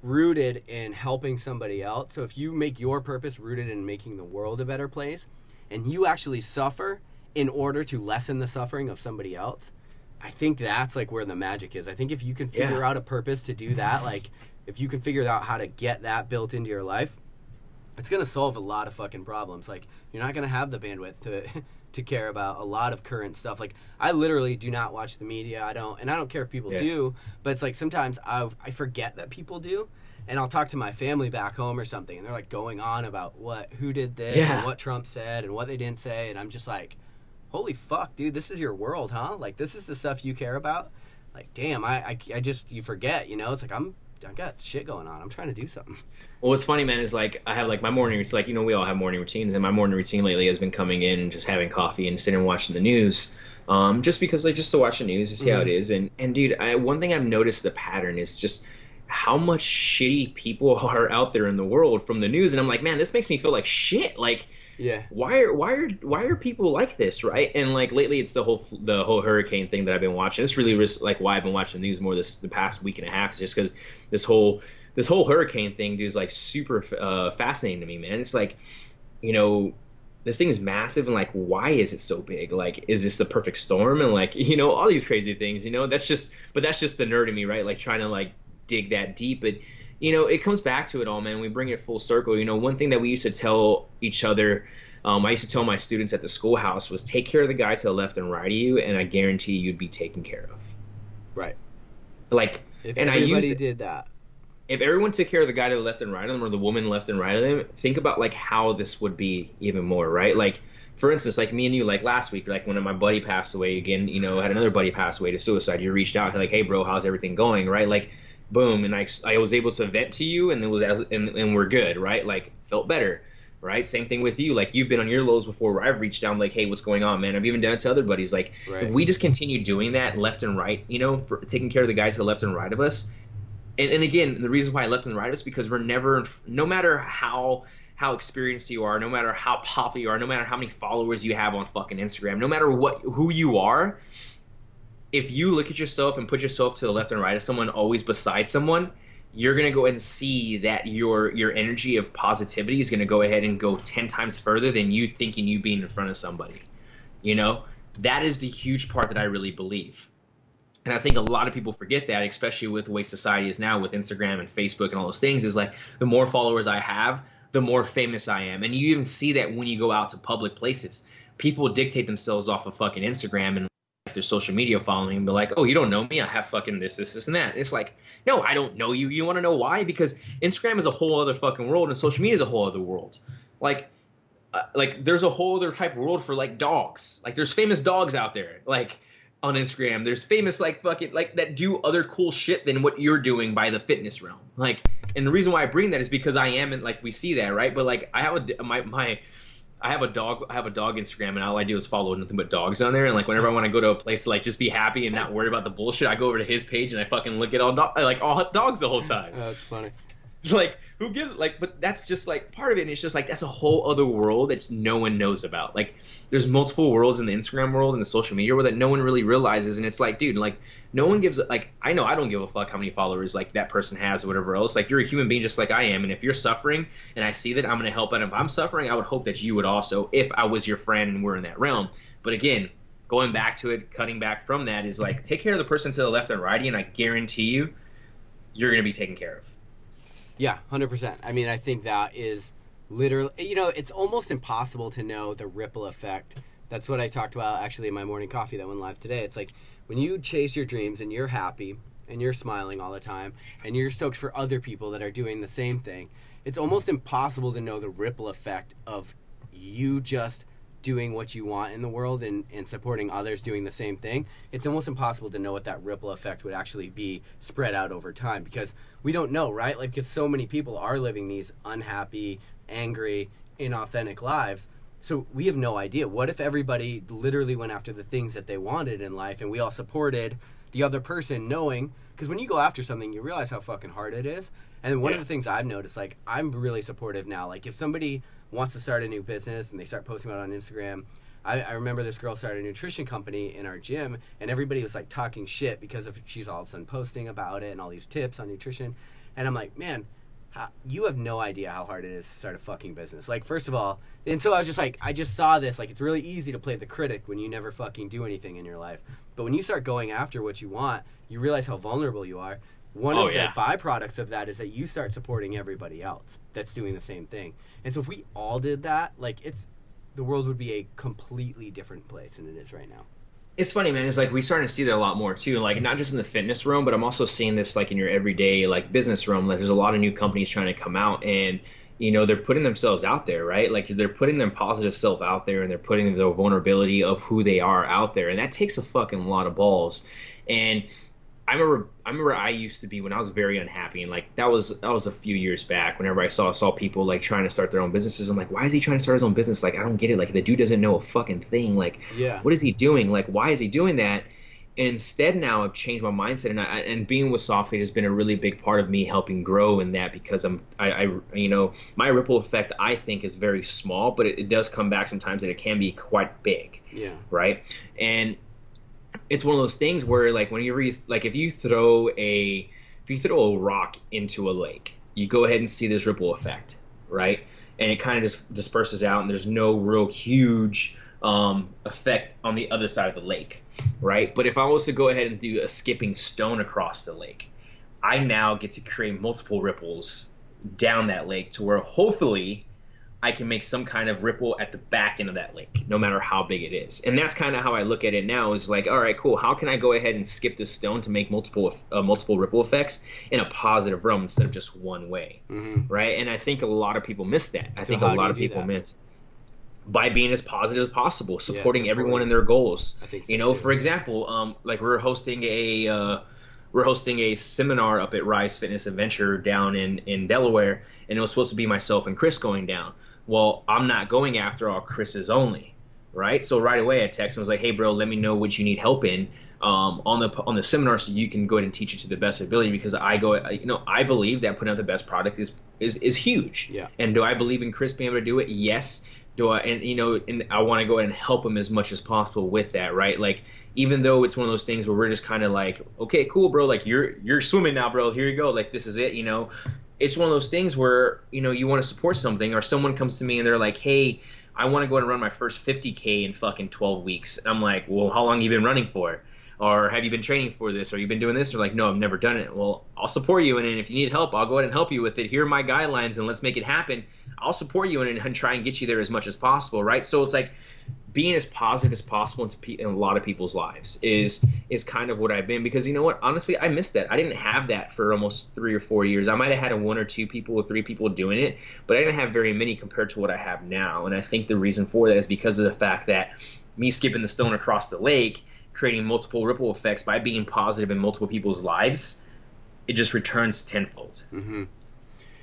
Speaker 3: rooted in helping somebody else, so if you make your purpose rooted in making the world a better place, and you actually suffer in order to lessen the suffering of somebody else, I think that's like where the magic is. I think if you can figure out a purpose to do that, like if you can figure out how to get that built into your life, it's going to solve a lot of fucking problems. Like, you're not going to have the bandwidth to care about a lot of current stuff. Like, I literally do not watch the media. I don't care if people do, but it's like sometimes I forget that people do. And I'll talk to my family back home or something, and they're like going on about who did this and what Trump said and what they didn't say, and I'm just like, holy fuck, dude, this is your world, huh? Like, this is the stuff you care about? Like, damn, I just, you forget, It's like, I got shit going on. I'm trying to do something.
Speaker 2: Well, what's funny, man, is like I have like my morning. It's like, we all have morning routines, and my morning routine lately has been coming in and just having coffee and sitting and watching the news. Just because just to watch the news to see how it is. And dude, one thing I've noticed the pattern is just how much shitty people are out there in the world from the news, and I'm like, man, this makes me feel like shit. Like, why are people like this, right? And like lately, it's the whole hurricane thing that I've been watching. It's really like why I've been watching the news more the past week and a half, is just because this whole hurricane thing, dude, is like super fascinating to me, man. It's like, this thing is massive, and like, why is it so big? Like, is this the perfect storm? And like, all these crazy things, that's just the nerd in me, right? Like trying to like dig that deep. But it comes back to it all, man. We bring it full circle. One thing that we used to tell each other, I used to tell my students at the schoolhouse, was take care of the guy to the left and right of you, and I guarantee you'd be taken care of. Right. Like,
Speaker 3: if everybody did that.
Speaker 2: If everyone took care of the guy to the left and right of them, or the woman left and right of them, think about like how this would be even more, right? Like, for instance, like me and you, like last week, like when my buddy passed away again, had another buddy pass away to suicide. You reached out, like, hey bro, how's everything going, right? Like, boom, and I was able to vent to you, and and we're good, right? Like, felt better, right? Same thing with you. Like, you've been on your lows before, where I've reached out, like, hey, what's going on, man? I've even done it to other buddies. Like, if we just continue doing that left and right, for taking care of the guys to the left and right of us, And again, the reason why I left and right is because we're never, no matter how experienced you are, no matter how popular you are, no matter how many followers you have on fucking Instagram, no matter who you are, if you look at yourself and put yourself to the left and right of someone, always beside someone, you're going to go ahead and see that your energy of positivity is going to go ahead and go 10 times further than you thinking you being in front of somebody. You know, that is the huge part that I really believe. And I think a lot of people forget that, especially with the way society is now with Instagram and Facebook and all those things, is like the more followers I have, the more famous I am. And you even see that when you go out to public places. People dictate themselves off of fucking Instagram and their social media following and be like, oh, you don't know me? I have fucking this, and that. It's like, no, I don't know you. You want to know why? Because Instagram is a whole other fucking world and social media is a whole other world. Like there's a whole other type of world for like dogs. Like there's famous dogs out there. Like on Instagram, there's famous like fucking like that do other cool shit than what you're doing by the fitness realm. Like, and the reason why I bring that is because I am, and like we see that, right? But like I have I have a dog Instagram, and all I do is follow nothing but dogs on there. And like whenever I want to go to a place to like just be happy and not worry about the bullshit, I go over to his page and I fucking look at all dogs the whole time.
Speaker 3: Oh, that's funny.
Speaker 2: Like who gives like, but that's just like part of it. And it's just like that's a whole other world that no one knows about. Like there's multiple worlds in the Instagram world and the social media world that no one really realizes. And it's like, dude, like no one gives like, I know I don't give a fuck how many followers like that person has or whatever else. Like you're a human being just like I am. And if you're suffering and I see that, I'm going to help. And if I'm suffering, I would hope that you would also, if I was your friend and we're in that realm. But again, going back to it, cutting back from that is like, take care of the person to the left and right. And I guarantee you, you're going to be taken care of.
Speaker 3: Yeah, 100%. I mean, I think that is literally, you know, it's almost impossible to know the ripple effect. That's what I talked about actually in my morning coffee that went live today. It's like when you chase your dreams and you're happy and you're smiling all the time and you're stoked for other people that are doing the same thing, it's almost impossible to know the ripple effect of you just doing what you want in the world and supporting others doing the same thing. It's almost impossible to know what that ripple effect would actually be spread out over time, because we don't know, right? Like, because so many people are living these unhappy, angry, inauthentic lives. So we have no idea. What if everybody literally went after the things that they wanted in life and we all supported the other person, knowing, because when you go after something, you realize how fucking hard it is. And one of the things I've noticed, like, I'm really supportive now. Like, if somebody wants to start a new business and they start posting about it on Instagram, I remember this girl started a nutrition company in our gym, and everybody was like talking shit because of she's all of a sudden posting about it and all these tips on nutrition. And I'm like, man, you have no idea how hard it is to start a fucking business. Like, first of all, and so I was just like, I just saw this, like, it's really easy to play the critic when you never fucking do anything in your life. But when you start going after what you want, you realize how vulnerable you are. One of the byproducts of that is that you start supporting everybody else that's doing the same thing. And so if we all did that, like, the world would be a completely different place than it is right now.
Speaker 2: It's funny, man. It's like we're starting to see that a lot more too. Like not just in the fitness realm, but I'm also seeing this like in your everyday like business realm. Like there's a lot of new companies trying to come out, and you know they're putting themselves out there, right? Like they're putting their positive self out there, and they're putting the vulnerability of who they are out there, and that takes a fucking lot of balls. And I remember I used to be, when I was very unhappy, and like that was a few years back, whenever I saw people like trying to start their own businesses, I'm like, why is he trying to start his own business? Like, I don't get it. Like, the dude doesn't know a fucking thing. Like, what is he doing? Like, why is he doing that? And instead now I've changed my mindset, and being with Softly has been a really big part of me helping grow in that, because I you know, my ripple effect I think is very small, but it does come back sometimes, and it can be quite big. Yeah. Right. And it's one of those things where like when you like if you throw a rock into a lake, you go ahead and see this ripple effect, right? And it kind of just disperses out, and there's no real huge effect on the other side of the lake, right? But if I was to go ahead and do a skipping stone across the lake, I now get to create multiple ripples down that lake to where hopefully I can make some kind of ripple at the back end of that lake, no matter how big it is. And that's kind of how I look at it now, is like, all right, cool. How can I go ahead and skip this stone to make multiple ripple effects in a positive realm instead of just one way, right? And I think a lot of people miss that. I think a lot of people miss by being as positive as possible, supporting everyone in their goals. I think so, you know, for example, like we're hosting a seminar up at Rise Fitness Adventure down in Delaware, and it was supposed to be myself and Chris going down. Well, I'm not going after all Chris's only, right? So right away I text him, I was like, hey bro, let me know what you need help in on the seminar, so you can go ahead and teach it to the best ability, because I believe that putting out the best product is huge.
Speaker 3: Yeah.
Speaker 2: And do I believe in Chris being able to do it? Yes. And I want to go ahead and help him as much as possible with that, right? Like, even though it's one of those things where we're just kind of like, okay, cool, bro, like you're swimming now, bro, here you go, like this is it, it's one of those things where, you want to support something, or someone comes to me and they're like, hey, I want to go and run my first 50K in fucking 12 weeks. I'm like, well, how long have you been running for? Or have you been training for this? Or you been doing this? Or like, no, I've never done it. Well, I'll support you in it. And if you need help, I'll go ahead and help you with it. Here are my guidelines, and let's make it happen. I'll support you in it and try and get you there as much as possible, right? So it's like being as positive as possible in a lot of people's lives is kind of what I've been. Because you know what? Honestly, I missed that. I didn't have that for almost 3 or 4 years. I might have had 1 or 2 people or 3 people doing it, but I didn't have very many compared to what I have now. And I think the reason for that is because of the fact that me skipping the stone across the lake, creating multiple ripple effects by being positive in multiple people's lives, it just returns tenfold.
Speaker 3: Mm-hmm.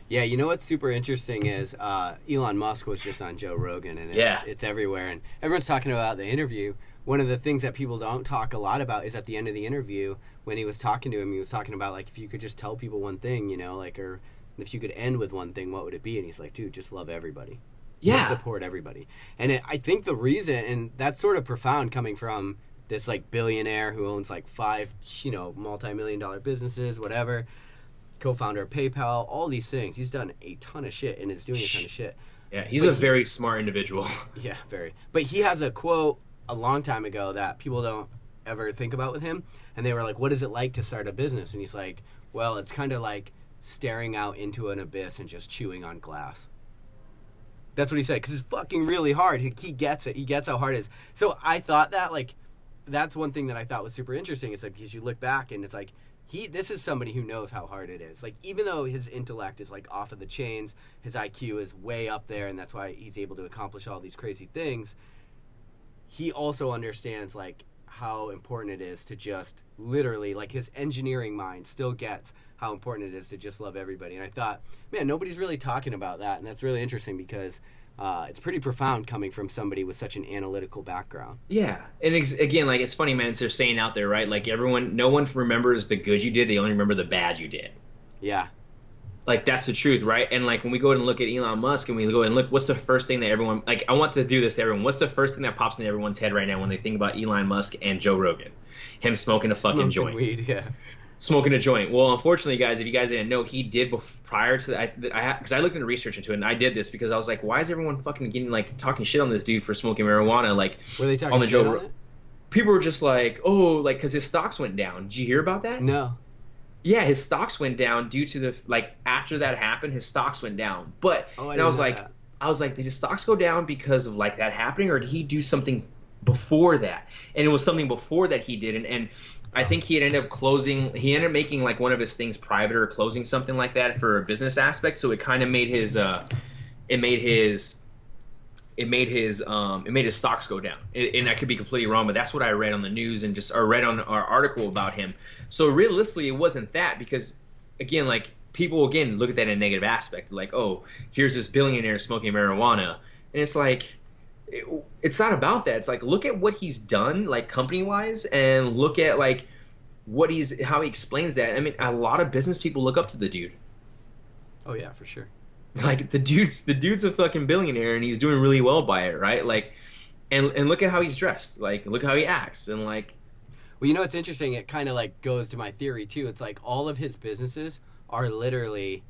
Speaker 3: Yeah, you know what's super interesting is Elon Musk was just on Joe Rogan, and it's everywhere, and everyone's talking about the interview. One of the things that people don't talk a lot about is at the end of the interview, when he was talking to him, he was talking about, like, if you could just tell people one thing, or if you could end with one thing, what would it be? And he's like, dude, just love everybody.
Speaker 2: Yeah.
Speaker 3: Just support everybody. And I think the reason, and that's sort of profound coming from this, like, billionaire who owns, like, 5, multi-million-dollar businesses, whatever, co-founder of PayPal, all these things. He's done a ton of shit and is doing a ton of shit.
Speaker 2: Yeah, he's a very smart individual.
Speaker 3: Yeah, very. But he has a quote a long time ago that people don't ever think about with him. And they were like, what is it like to start a business? And he's like, well, it's kind of like staring out into an abyss and just chewing on glass. That's what he said, because it's fucking really hard. He gets it. He gets how hard it is. So I thought that, like, that's one thing that I thought was super interesting. It's like, because you look back and it's like, this is somebody who knows how hard it is. Like, even though his intellect is, like, off of the chains, his IQ is way up there, and that's why he's able to accomplish all these crazy things, he also understands, like, how important it is to just literally, like, his engineering mind still gets how important it is to just love everybody. And I thought, man, nobody's really talking about that, and that's really interesting because it's pretty profound coming from somebody with such an analytical background.
Speaker 2: Yeah, and again, like, it's funny, man. It's their saying out there, right? Like, no one remembers the good you did; they only remember the bad you did.
Speaker 3: Yeah,
Speaker 2: like, that's the truth, right? And like, when we go and look at Elon Musk, and we go and look, what's the first thing that everyone, like, I want to do this to everyone. What's the first thing that pops into everyone's head right now when they think about Elon Musk and Joe Rogan? Him smoking a fucking joint.
Speaker 3: Weed, yeah.
Speaker 2: Smoking a joint. Well, unfortunately, guys, if you guys didn't know, he did prior to that. Because I looked into research into it, and I did this because I was like, why is everyone fucking talking shit on this dude for smoking marijuana? Like,
Speaker 3: were they talking
Speaker 2: on the
Speaker 3: shit
Speaker 2: Joe
Speaker 3: on it?
Speaker 2: People were just like, oh, like, because his stocks went down. Did you hear about that?
Speaker 3: No.
Speaker 2: Yeah, his stocks went down due to after that happened, his stocks went down. But I was like, did his stocks go down because of, like, that happening, or did he do something before that? And it was something before that he did, and I think he ended up making, like, one of his things private or closing something like that for a business aspect. So it kind of made his stocks go down. And I could be completely wrong, but that's what I read on the news or read on our article about him. So realistically, it wasn't that, because again, like, people again look at that in a negative aspect, like, oh, here's this billionaire smoking marijuana, and it's like, it's not about that. It's like, look at what he's done, like, company wise, and look at, like, how he explains that. I mean, a lot of business people look up to the dude.
Speaker 3: Oh yeah, for sure.
Speaker 2: Like, the dude's a fucking billionaire, and he's doing really well by it, right? Like, and look at how he's dressed. Like, look how he acts, and like.
Speaker 3: Well, you know what's interesting? It kind of, like, goes to my theory too. It's like all of his businesses are literally,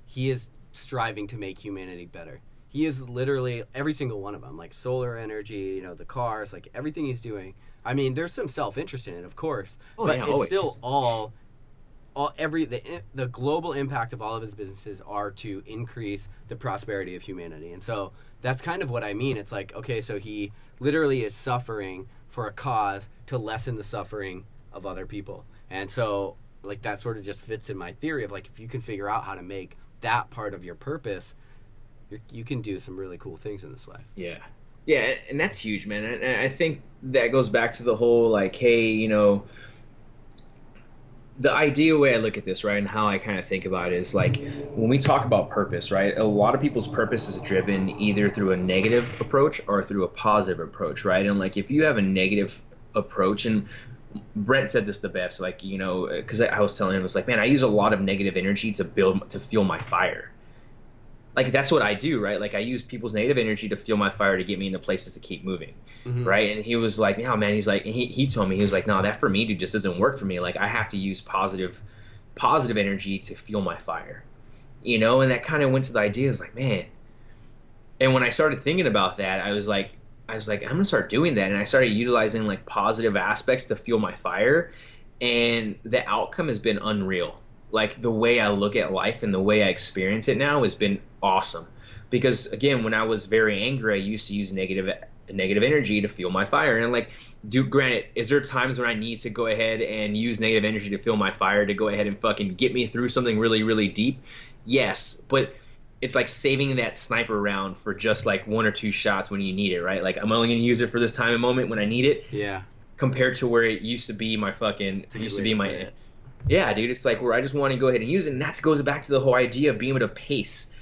Speaker 3: he is striving to make humanity better. He is literally every single one of them, like solar energy, the cars, like everything he's doing. I mean, there's some self-interest in it, of course, but
Speaker 2: yeah,
Speaker 3: it's
Speaker 2: always.
Speaker 3: Still the global impact of all of his businesses are to increase the prosperity of humanity. And so that's kind of what I mean. It's like, okay, so he literally is suffering for a cause to lessen the suffering of other people. And so, like, that sort of just fits in my theory of, like, if you can figure out how to make that part of your purpose, you can do some really cool things in this life.
Speaker 2: Yeah, and that's huge, man. And I think that goes back to the whole, like, hey, The ideal way I look at this, right, and how I kind of think about it is like when we talk about purpose, right? A lot of people's purpose is driven either through a negative approach or through a positive approach, right? And like if you have a negative approach, and Brent said this the best, like, you know, because I was telling him, I was like, man, I use a lot of negative energy to fuel my fire. Like that's what I do, right? Like I use people's negative energy to fuel my fire to get me into places to keep moving, right? And he was like, no, man, he's like, he told me, he was like, no, that for me, dude, just doesn't work for me. Like I have to use positive energy to fuel my fire, you know? And that kind of went to the idea, I was like, man. And when I started thinking about that, I was like, I'm gonna start doing that, and I started utilizing like positive aspects to fuel my fire, and the outcome has been unreal. Like the way I look at life and the way I experience it now has been awesome. Because again, when I was very angry, I used to use negative energy to fuel my fire. And like, granted, is there times when I need to go ahead and use negative energy to fuel my fire to go ahead and fucking get me through something really, really deep? Yes, but it's like saving that sniper round for just like one or two shots when you need it, right? Like I'm only gonna use it for this time and moment when I need it.
Speaker 3: Yeah.
Speaker 2: Compared to where it used to be my yeah, dude, it's like where I just want to go ahead and use it. And that goes back to the whole idea of being able to pace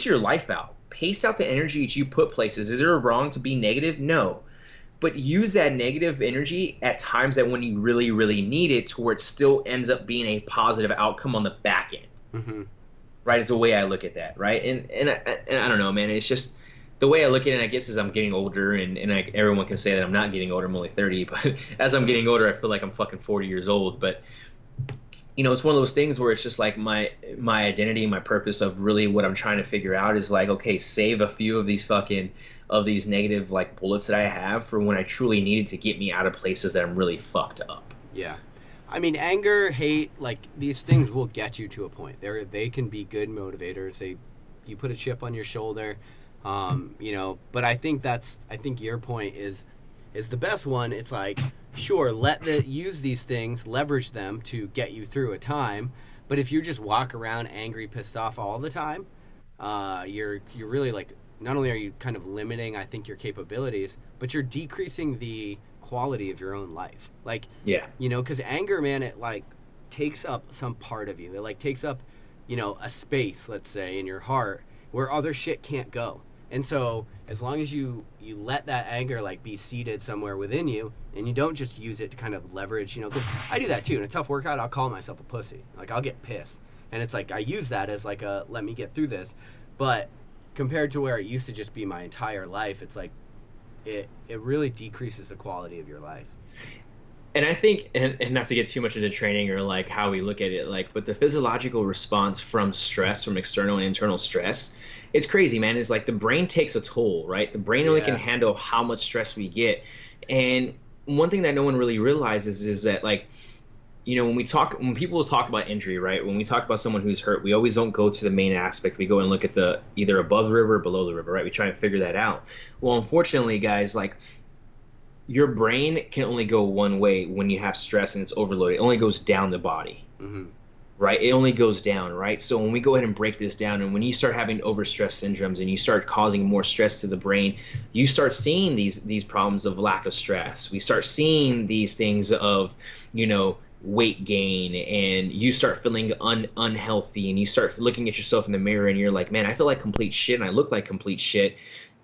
Speaker 2: your life out. Pace out the energy that you put places. Is there wrong to be negative? No. But use that negative energy at times that when you really, really need it to where it still ends up being a positive outcome on the back end. Right, is the way I look at that, right? And I don't know, man. It's just the way I look at it, I guess, is I'm getting older, and everyone can say that I'm not getting older. I'm only 30, but as I'm getting older, I feel like I'm fucking 40 years old. But you know, it's one of those things where it's just like my identity, my purpose of really what I'm trying to figure out is like, okay, save a few of these negative like bullets that I have for when I truly needed to get me out of places that I'm really fucked up.
Speaker 3: Yeah. I mean, anger, hate, like these things will get you to a point. They can be good motivators. You put a chip on your shoulder, you know, but I think your point is the best one. It's like, sure, use these things, leverage them to get you through a time. But if you just walk around angry, pissed off all the time, you're really like, not only are you kind of limiting, I think, your capabilities, but you're decreasing the quality of your own life. Like,
Speaker 2: yeah,
Speaker 3: you know, because anger, man, it like takes up some part of you. It like takes up, you know, a space, let's say, in your heart where other shit can't go. And so as long as you let that anger like be seated somewhere within you, and you don't just use it to kind of leverage, you know, because I do that too. In a tough workout, I'll call myself a pussy. Like I'll get pissed, and it's like I use that as like a let me get through this. But compared to where it used to just be my entire life, it's like it really decreases the quality of your life.
Speaker 2: And I think, and not to get too much into training or like how we look at it, like, but the physiological response from stress, from external and internal stress, it's crazy, man. It's like the brain takes a toll, right? The brain only can handle how much stress we get. And one thing that no one really realizes is that, like, you know, when people talk about injury, right? When we talk about someone who's hurt, we always don't go to the main aspect. We go and look at the either above the river or below the river, right? We try and figure that out. Well, unfortunately, guys, like, your brain can only go one way when you have stress and it's overloaded. It only goes down the body, right? It only goes down, right? So when we go ahead and break this down, and when you start having overstress syndromes and you start causing more stress to the brain, you start seeing these problems of lack of stress. We start seeing these things of, you know, weight gain, and you start feeling unhealthy, and you start looking at yourself in the mirror and you're like, man, I feel like complete shit and I look like complete shit.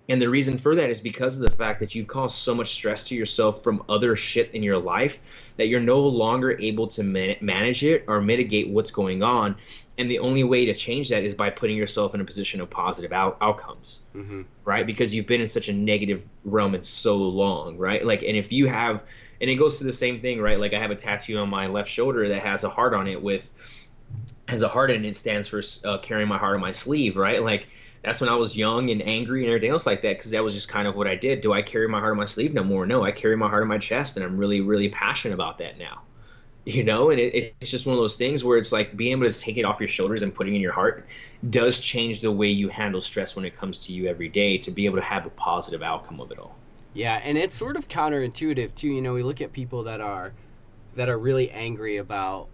Speaker 2: And the reason for that is because of the fact that you've caused so much stress to yourself from other shit in your life that you're no longer able to manage it or mitigate what's going on. And the only way to change that is by putting yourself in a position of positive outcomes, right? Because you've been in such a negative realm and so long, right? Like, and if you have, and it goes to the same thing, right? Like I have a tattoo on my left shoulder that has a heart on it has a heart in it, stands for carrying my heart on my sleeve, right? Like, that's when I was young and angry and everything else like that, because that was just kind of what I did. Do I carry my heart on my sleeve no more? No, I carry my heart on my chest, and I'm really, really passionate about that now. You know, and it's just one of those things where it's like being able to take it off your shoulders and putting it in your heart does change the way you handle stress when it comes to you every day, to be able to have a positive outcome of it all.
Speaker 3: Yeah, and it's sort of counterintuitive too. You know, we look at people that are really angry about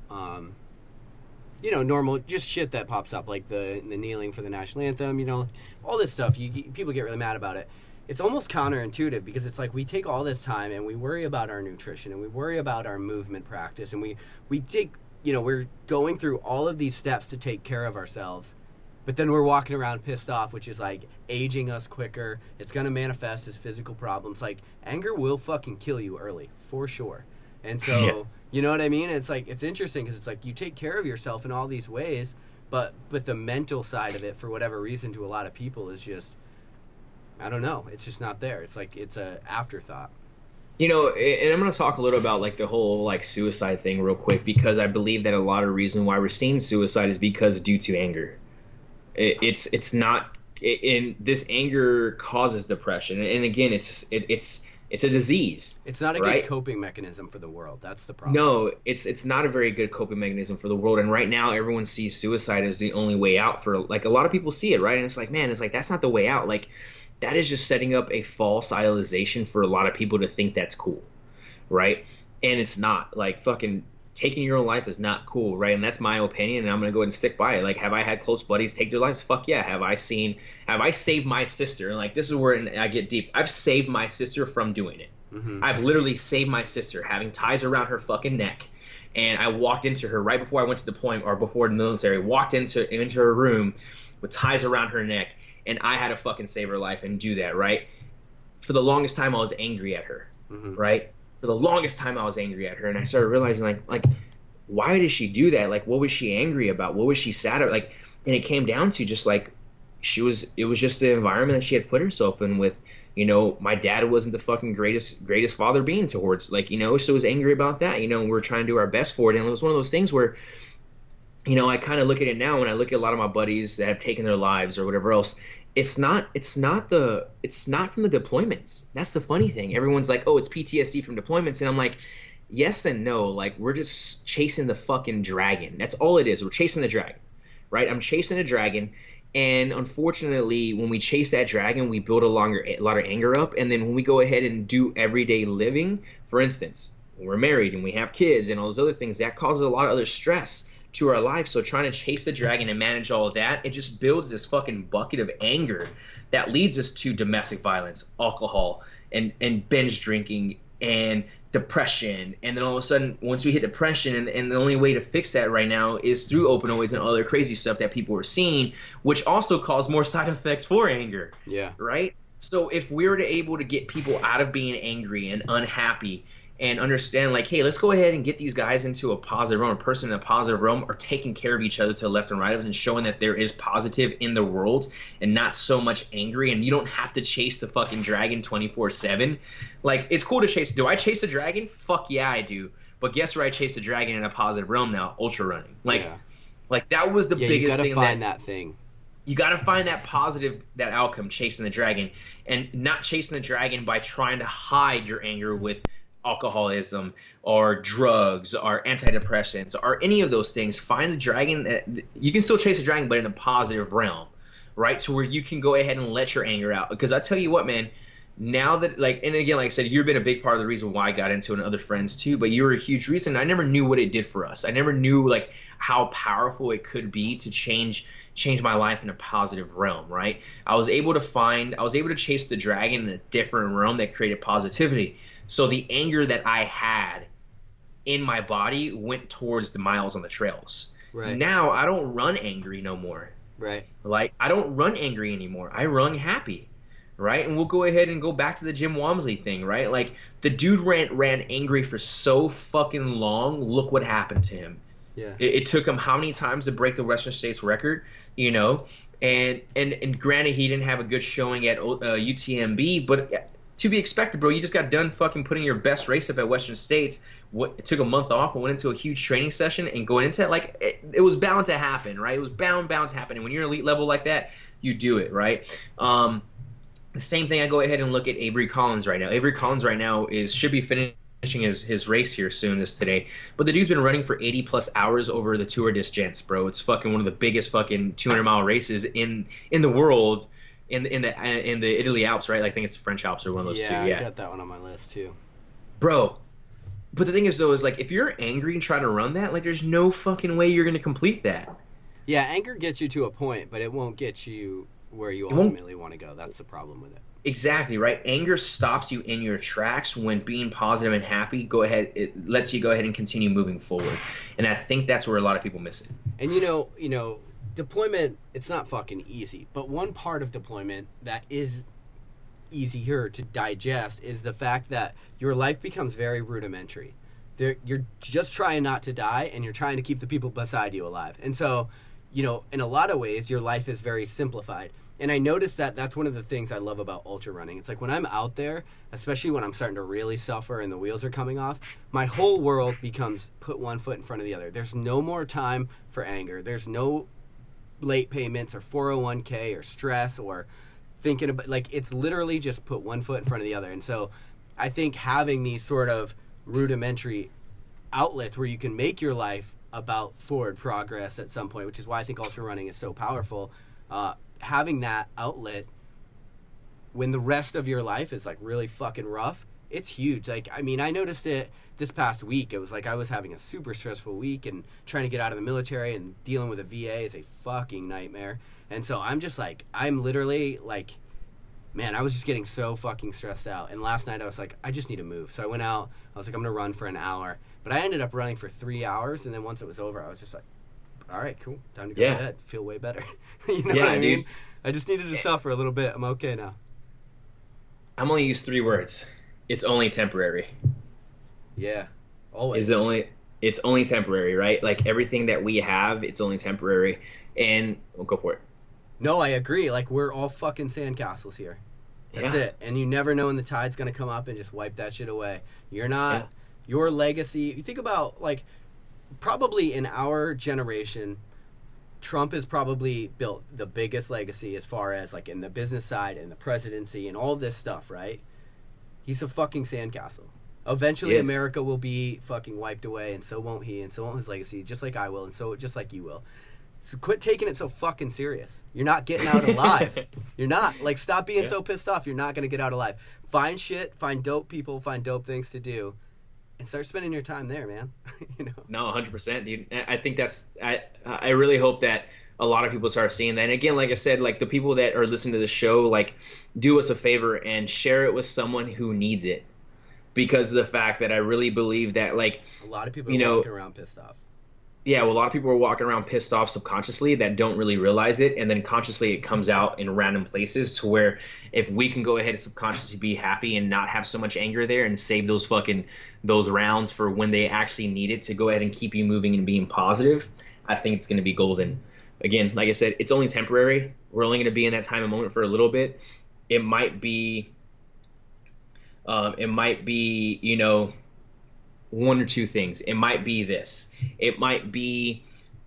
Speaker 3: you know, normal, just shit that pops up, like the kneeling for the national anthem, you know, all this stuff. People get really mad about it. It's almost counterintuitive, because it's like we take all this time and we worry about our nutrition and we worry about our movement practice, and we take we're going through all of these steps to take care of ourselves, but then we're walking around pissed off, which is like aging us quicker. It's going to manifest as physical problems. Like, anger will fucking kill you early, for sure. And so, you know what I mean? It's like, it's interesting because it's like you take care of yourself in all these ways, but the mental side of it, for whatever reason, to a lot of people is just, I don't know. It's just not there. It's like, it's a afterthought.
Speaker 2: And I'm going to talk a little about like the whole like suicide thing real quick, because I believe that a lot of the reason why we're seeing suicide is because due to anger. It's not, and this anger causes depression. And again, it's a disease.
Speaker 3: It's not a good coping mechanism for the world. That's the problem.
Speaker 2: No, it's not a very good coping mechanism for the world. And right now, everyone sees suicide as the only way out for, like, a lot of people see it, right? And it's like, man, it's like, that's not the way out. Like, that is just setting up a false idealization for a lot of people to think that's cool, right? And it's not. Like, fucking taking your own life is not cool, right? And that's my opinion, and I'm gonna go ahead and stick by it. Like, have I had close buddies take their lives? Fuck yeah. Have I saved my sister? And like, this is where I get deep. I've saved my sister from doing it. Mm-hmm. I've literally saved my sister, having ties around her fucking neck. And I walked into her right before I went to deployment, or before the military, walked into her room with ties around her neck, and I had to fucking save her life and do that, right? For the longest time, I was angry at her, right? For the longest time, I was angry at her, and I started realizing, like, why did she do that? Like, what was she angry about? What was she sad about? Like, and it came down to just, like, it was just the environment that she had put herself in with, my dad wasn't the fucking greatest father being towards, like, so I was angry about that, and we're trying to do our best for it, and it was one of those things where, I kind of look at it now when I look at a lot of my buddies that have taken their lives or whatever else. It's not from the deployments. That's the funny thing. Everyone's like, oh, it's PTSD from deployments. And I'm like, yes and no. Like, we're just chasing the fucking dragon. That's all it is. We're chasing the dragon, right? I'm chasing a dragon. And unfortunately, when we chase that dragon, we build a lot of anger up. And then when we go ahead and do everyday living, for instance, when we're married and we have kids and all those other things, that causes a lot of other stress to our life. So trying to chase the dragon and manage all of that, it just builds this fucking bucket of anger that leads us to domestic violence, alcohol, and binge drinking and depression. And then all of a sudden, once we hit depression, and the only way to fix that right now is through opioids and other crazy stuff that people are seeing, which also cause more side effects for anger. Yeah. Right? So if we were able to get people out of being angry and unhappy and understand, like, hey, let's go ahead and get these guys into a positive realm, a person in a positive realm, or taking care of each other to the left and right of us, and showing that there is positive in the world and not so much angry, and you don't have to chase the fucking dragon 24/7. Like, it's cool to chase. Do I chase the dragon? Fuck yeah, I do. But guess where I chase the dragon in a positive realm now? Ultra running. Like that was the biggest thing. You gotta find that thing. You got to find that positive, that outcome, chasing the dragon, and not chasing the dragon by trying to hide your anger with alcoholism or drugs or antidepressants or any of those things. Find the dragon. You can still chase a dragon, but in a positive realm, right? To where you can go ahead and let your anger out. Because I tell you what, man, now that, like, and again, like I said, you've been a big part of the reason why I got into it, and other friends too, but you were a huge reason. I never knew what it did for us. I never knew, like, how powerful it could be to change my life in a positive realm, right? I was able to chase the dragon in a different realm that created positivity. So the anger that I had in my body went towards the miles on the trails. Right. Now I don't run angry no more. Right. Like, I don't run angry anymore. I run happy. Right. And we'll go ahead and go back to the Jim Walmsley thing, right? Like, the dude ran angry for so fucking long. Look what happened to him. Yeah. It took him how many times to break the Western States record, and granted, he didn't have a good showing at UTMB, but to be expected, bro. You just got done fucking putting your best race up at Western States. It took a month off and went into a huge training session, and going into that, like, it was bound to happen, right? It was bound to happen. And when you're elite level like that, you do it, right? The same thing, I go ahead and look at Avery Collins right now. Avery Collins right now should be finishing his race here soon today. But the dude's been running for 80 plus hours over the Tour de Gens, bro. It's fucking one of the biggest fucking 200-mile races in the world. In the Italy Alps, right? Like, I think it's the French Alps or one of those two. Yeah, I
Speaker 3: got that one on my list too.
Speaker 2: Bro, but the thing is, though, is, like, if you're angry and trying to run that, like, there's no fucking way you're going to complete that.
Speaker 3: Yeah, anger gets you to a point, but it won't get you where you ultimately want to go. That's the problem with it.
Speaker 2: Exactly, right? Anger stops you in your tracks when being positive and happy, it lets you go ahead and continue moving forward. And I think that's where a lot of people miss it.
Speaker 3: And deployment, it's not fucking easy. But one part of deployment that is easier to digest is the fact that your life becomes very rudimentary. You're just trying not to die, and you're trying to keep the people beside you alive. And so, in a lot of ways, your life is very simplified. And I noticed that that's one of the things I love about ultra running. It's like when I'm out there, especially when I'm starting to really suffer and the wheels are coming off, my whole world becomes put one foot in front of the other. There's no more time for anger. There's no late payments or 401k or stress or thinking about, it's literally just put one foot in front of the other. And so I think having these sort of rudimentary outlets where you can make your life about forward progress at some point, which is why I think ultra running is so powerful, having that outlet when the rest of your life is really fucking rough, it's huge. I noticed it this past week. It was I was having a super stressful week, and trying to get out of the military and dealing with a VA is a fucking nightmare. And so I'm literally man, I was just getting so fucking stressed out. And last night I was I just need to move. So I went out, I was I'm going to run for an hour. But I ended up running for 3 hours, and then once it was over, I was just all right, cool. Time to go to bed. Feel way better. You know what I mean? I just needed to suffer a little bit. I'm okay now.
Speaker 2: I'm only use 3 words. It's only temporary.
Speaker 3: Yeah. Always.
Speaker 2: It's only temporary, right? Everything that we have, it's only temporary. And we'll go for it.
Speaker 3: No, I agree. We're all fucking sandcastles here. That's it. And you never know when the tide's going to come up and just wipe that shit away. You're not... Your legacy... You think about, probably in our generation, Trump has probably built the biggest legacy as far as in the business side and the presidency and all this stuff, right? He's a fucking sandcastle. Eventually America will be fucking wiped away, and so won't he, and so won't his legacy, just like I will, and so just like you will. So quit taking it so fucking serious. You're not getting out alive. You're not. Stop being so pissed off. You're not going to get out alive. Find shit, find dope people, find dope things to do. And start spending your time there, man.
Speaker 2: No, 100%, dude. I think I really hope that a lot of people start seeing that. And again, like I said, the people that are listening to the show, do us a favor and share it with someone who needs it. Because of the fact that I really believe that,
Speaker 3: a lot of people are walking around pissed off.
Speaker 2: Yeah, well, a lot of people are walking around pissed off subconsciously that don't really realize it, and then consciously it comes out in random places to where if we can go ahead and subconsciously be happy and not have so much anger there and save those rounds for when they actually need it to go ahead and keep you moving and being positive, I think it's going to be golden. Again, like I said, it's only temporary. We're only going to be in that time and moment for a little bit. It might be, one or two things. It might be this. It might be,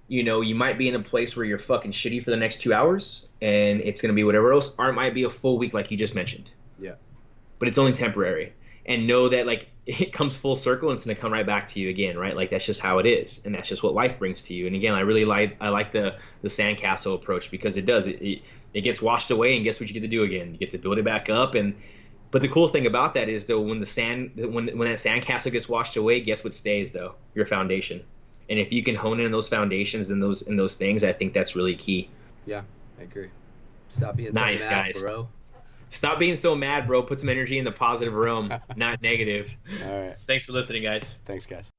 Speaker 2: you might be in a place where you're fucking shitty for the next 2 hours and it's going to be whatever else, or it might be a full week like you just mentioned.
Speaker 3: Yeah.
Speaker 2: But it's only temporary. And know that it comes full circle and it's going to come right back to you again, right? That's just how it is. And that's just what life brings to you. And again, I like the sandcastle approach because it does. It gets washed away, and guess what you get to do again? You get to build it back up. But the cool thing about that is, though, when that sandcastle gets washed away, guess what stays, though? Your foundation. And if you can hone in on those foundations and those things, I think that's really key.
Speaker 3: Yeah, I agree. Stop being
Speaker 2: nice,
Speaker 3: so mad,
Speaker 2: guys.
Speaker 3: bro.
Speaker 2: Stop being so mad, bro. Put some energy in the positive realm, not negative.
Speaker 3: All right.
Speaker 2: Thanks for listening, guys.
Speaker 3: Thanks, guys.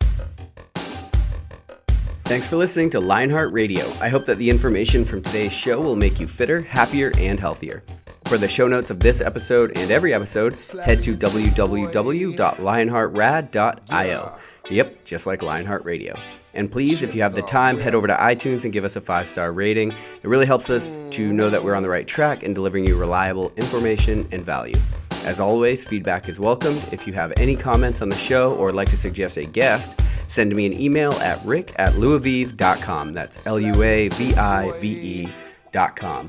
Speaker 1: Thanks for listening to LionHeart Radio. I hope that the information from today's show will make you fitter, happier, and healthier. For the show notes of this episode and every episode, head to www.lionheartrad.io. Yep, just like LionHeart Radio. And please, if you have the time, head over to iTunes and give us a 5-star rating. It really helps us to know that we're on the right track and delivering you reliable information and value. As always, feedback is welcomed. If you have any comments on the show or would like to suggest a guest, send me an email at rick@luavive.com. That's LUAVIVE.com.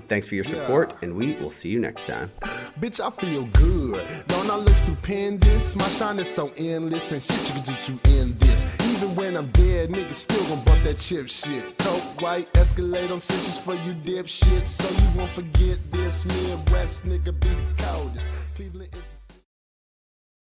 Speaker 1: Thanks for your support, and we will see you next time.
Speaker 4: Bitch, I feel good. Don't I look stupendous? My shine is so endless, and shit you can do to end this. Even when I'm dead, niggas still gon' bump that chip shit. Coke, white, Escalade on cinches for you dipshit. So you won't forget this. Midwest nigga be the coldest. Cleveland is